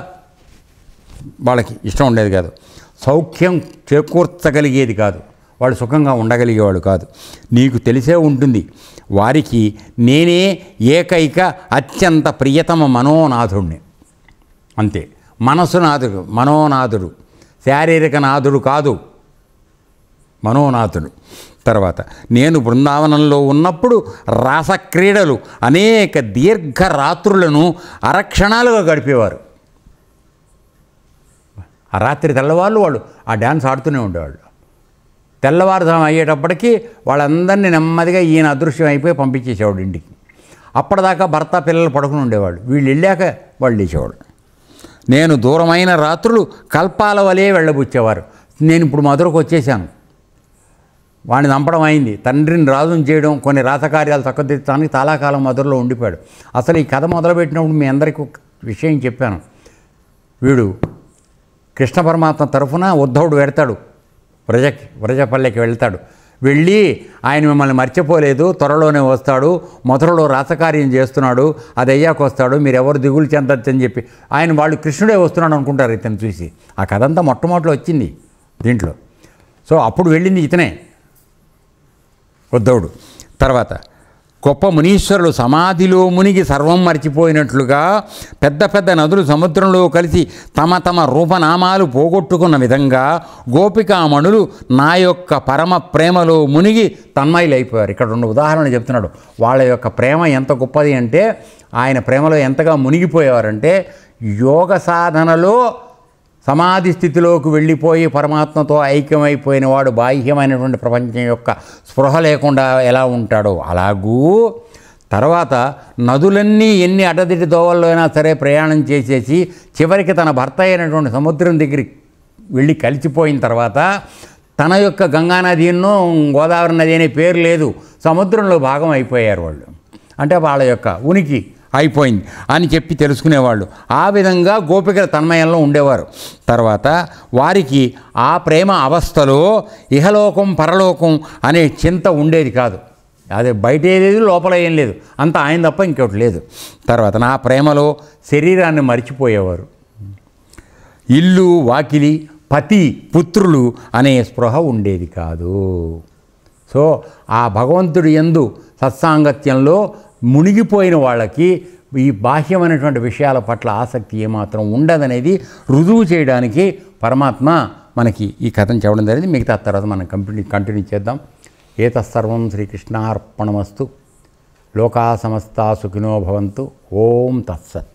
వాళ్ళకి ఇష్టం ఉండేది కాదు. సౌఖ్యం చేకూర్చగలిగేది కాదు, వాళ్ళు సుఖంగా ఉండగలిగేవాడు కాదు. నీకు తెలిసే ఉంటుంది, వారికి నేనే ఏకైక అత్యంత ప్రియతమ మనోనాథుడిని. అంతే. మనసునాథుడు, మనోనాథుడు, శారీరక నాథుడు కాదు, మనోనాథుడు. తర్వాత నేను బృందావనంలో ఉన్నప్పుడు రాసక్రీడలు అనేక దీర్ఘ రాత్రులను అరక్షణాలుగా గడిపేవారు. ఆ రాత్రి తెల్లవాళ్ళు వాళ్ళు ఆ డ్యాన్స్ ఆడుతూనే ఉండేవాళ్ళు. తెల్లవారుజాము అయ్యేటప్పటికీ వాళ్ళందరినీ నెమ్మదిగా ఈయన అదృశ్యం అయిపోయి పంపించేసేవాడు ఇంటికి. అప్పటిదాకా భర్త పిల్లలు పడుకుని ఉండేవాళ్ళు. వీళ్ళు వెళ్ళాక వాళ్ళు లేచేవాడు. నేను దూరమైన రాత్రులు కల్పాల వలె వెళ్ళబుచ్చేవారు. నేను ఇప్పుడు మధురకు వచ్చేసాను, వాడిని చంపడం అయింది, తండ్రిని రాజుని చేయడం, కొన్ని రాసకార్యాలు చక్కదిద్దడానికి చాలా కాలం మధురలో ఉండిపోయాడు. అసలు ఈ కథ మొదలుపెట్టినప్పుడు మీ అందరికీ ఒక విషయం చెప్పాను. వీడు కృష్ణ పరమాత్మ తరఫున ఉద్ధవుడు వెడతాడు, వ్రజపల్లెకి వెళ్తాడు. వెళ్ళి ఆయన మిమ్మల్ని మర్చిపోలేదు, త్వరలోనే వస్తాడు, మధురలో రాసకార్యం చేస్తున్నాడు, అది అయ్యాక వస్తాడు, మీరు ఎవరు దిగులు చెందొచ్చు అని చెప్పి వాళ్ళు కృష్ణుడే వస్తున్నాడు అనుకుంటారు ఇతను చూసి. ఆ కథ అంతా మొట్టమొదటిలో వచ్చింది దీంట్లో. సో అప్పుడు వెళ్ళింది ఇతనే, ఉద్ధవుడు. తర్వాత గొప్ప మునీశ్వరులు సమాధిలో మునిగి సర్వం మర్చిపోయినట్లుగా పెద్ద పెద్ద నదులు సముద్రంలో కలిసి తమ తమ రూపనామాలు పోగొట్టుకున్న విధంగా గోపికామణులు నా యొక్క పరమ ప్రేమలో మునిగి తన్మయులైపోయారు. ఇక్కడ 2 ఉదాహరణలు చెప్తున్నాడు. వాళ్ళ యొక్క ప్రేమ ఎంత గొప్పది అంటే, ఆయన ప్రేమలో ఎంతగా మునిగిపోయేవారంటే, యోగ సాధనలో సమాధి స్థితిలోకి వెళ్ళిపోయి పరమాత్మతో ఐక్యమైపోయిన వాడు బాహ్యమైనటువంటి ప్రపంచం యొక్క స్పృహ లేకుండా ఎలా ఉంటాడో అలాగూ, తర్వాత నదులన్నీ ఎన్ని అడ్డదిడ్డి దోవల్లో అయినా సరే ప్రయాణం చేసేసి చివరికి తన భర్త అయినటువంటి సముద్రం దగ్గరికి వెళ్ళి కలిసిపోయిన తర్వాత తన యొక్క గంగానది గోదావరి నది అనే పేరు లేదు, సముద్రంలో భాగం అయిపోయారు వాళ్ళు. అంటే వాళ్ళ యొక్క ఉనికి అయిపోయింది అని చెప్పి తెలుసుకునేవాళ్ళు. ఆ విధంగా గోపికల తన్మయంలో ఉండేవారు. తర్వాత వారికి ఆ ప్రేమ అవస్థలో ఇహలోకం పరలోకం అనే చింత ఉండేది కాదు. అదే బయట లేదు, లోపల ఏం లేదు, అంతా ఆయన తప్ప ఇంకోటి లేదు. తర్వాత నా ప్రేమలో శరీరాన్ని మర్చిపోయేవారు. ఇల్లు వాకిలి పతి పుత్రులు అనే స్పృహ ఉండేది కాదు. సో ఆ భగవంతుడి యందు సత్సాంగత్యంలో మునిగిపోయిన వాళ్ళకి ఈ బాహ్యమైనటువంటి విషయాల పట్ల ఆసక్తి ఏమాత్రం ఉండదనేది రుజువు చేయడానికి పరమాత్మ మనకి ఈ కథను చెప్పడం జరిగింది. మిగతా తర్వాత మనం కంటిన్యూ చేద్దాం. ఏతత్సర్వం శ్రీకృష్ణార్పణమస్తు. లోకా సమస్తా సుఖినో భవంతు. ఓం తత్సత్.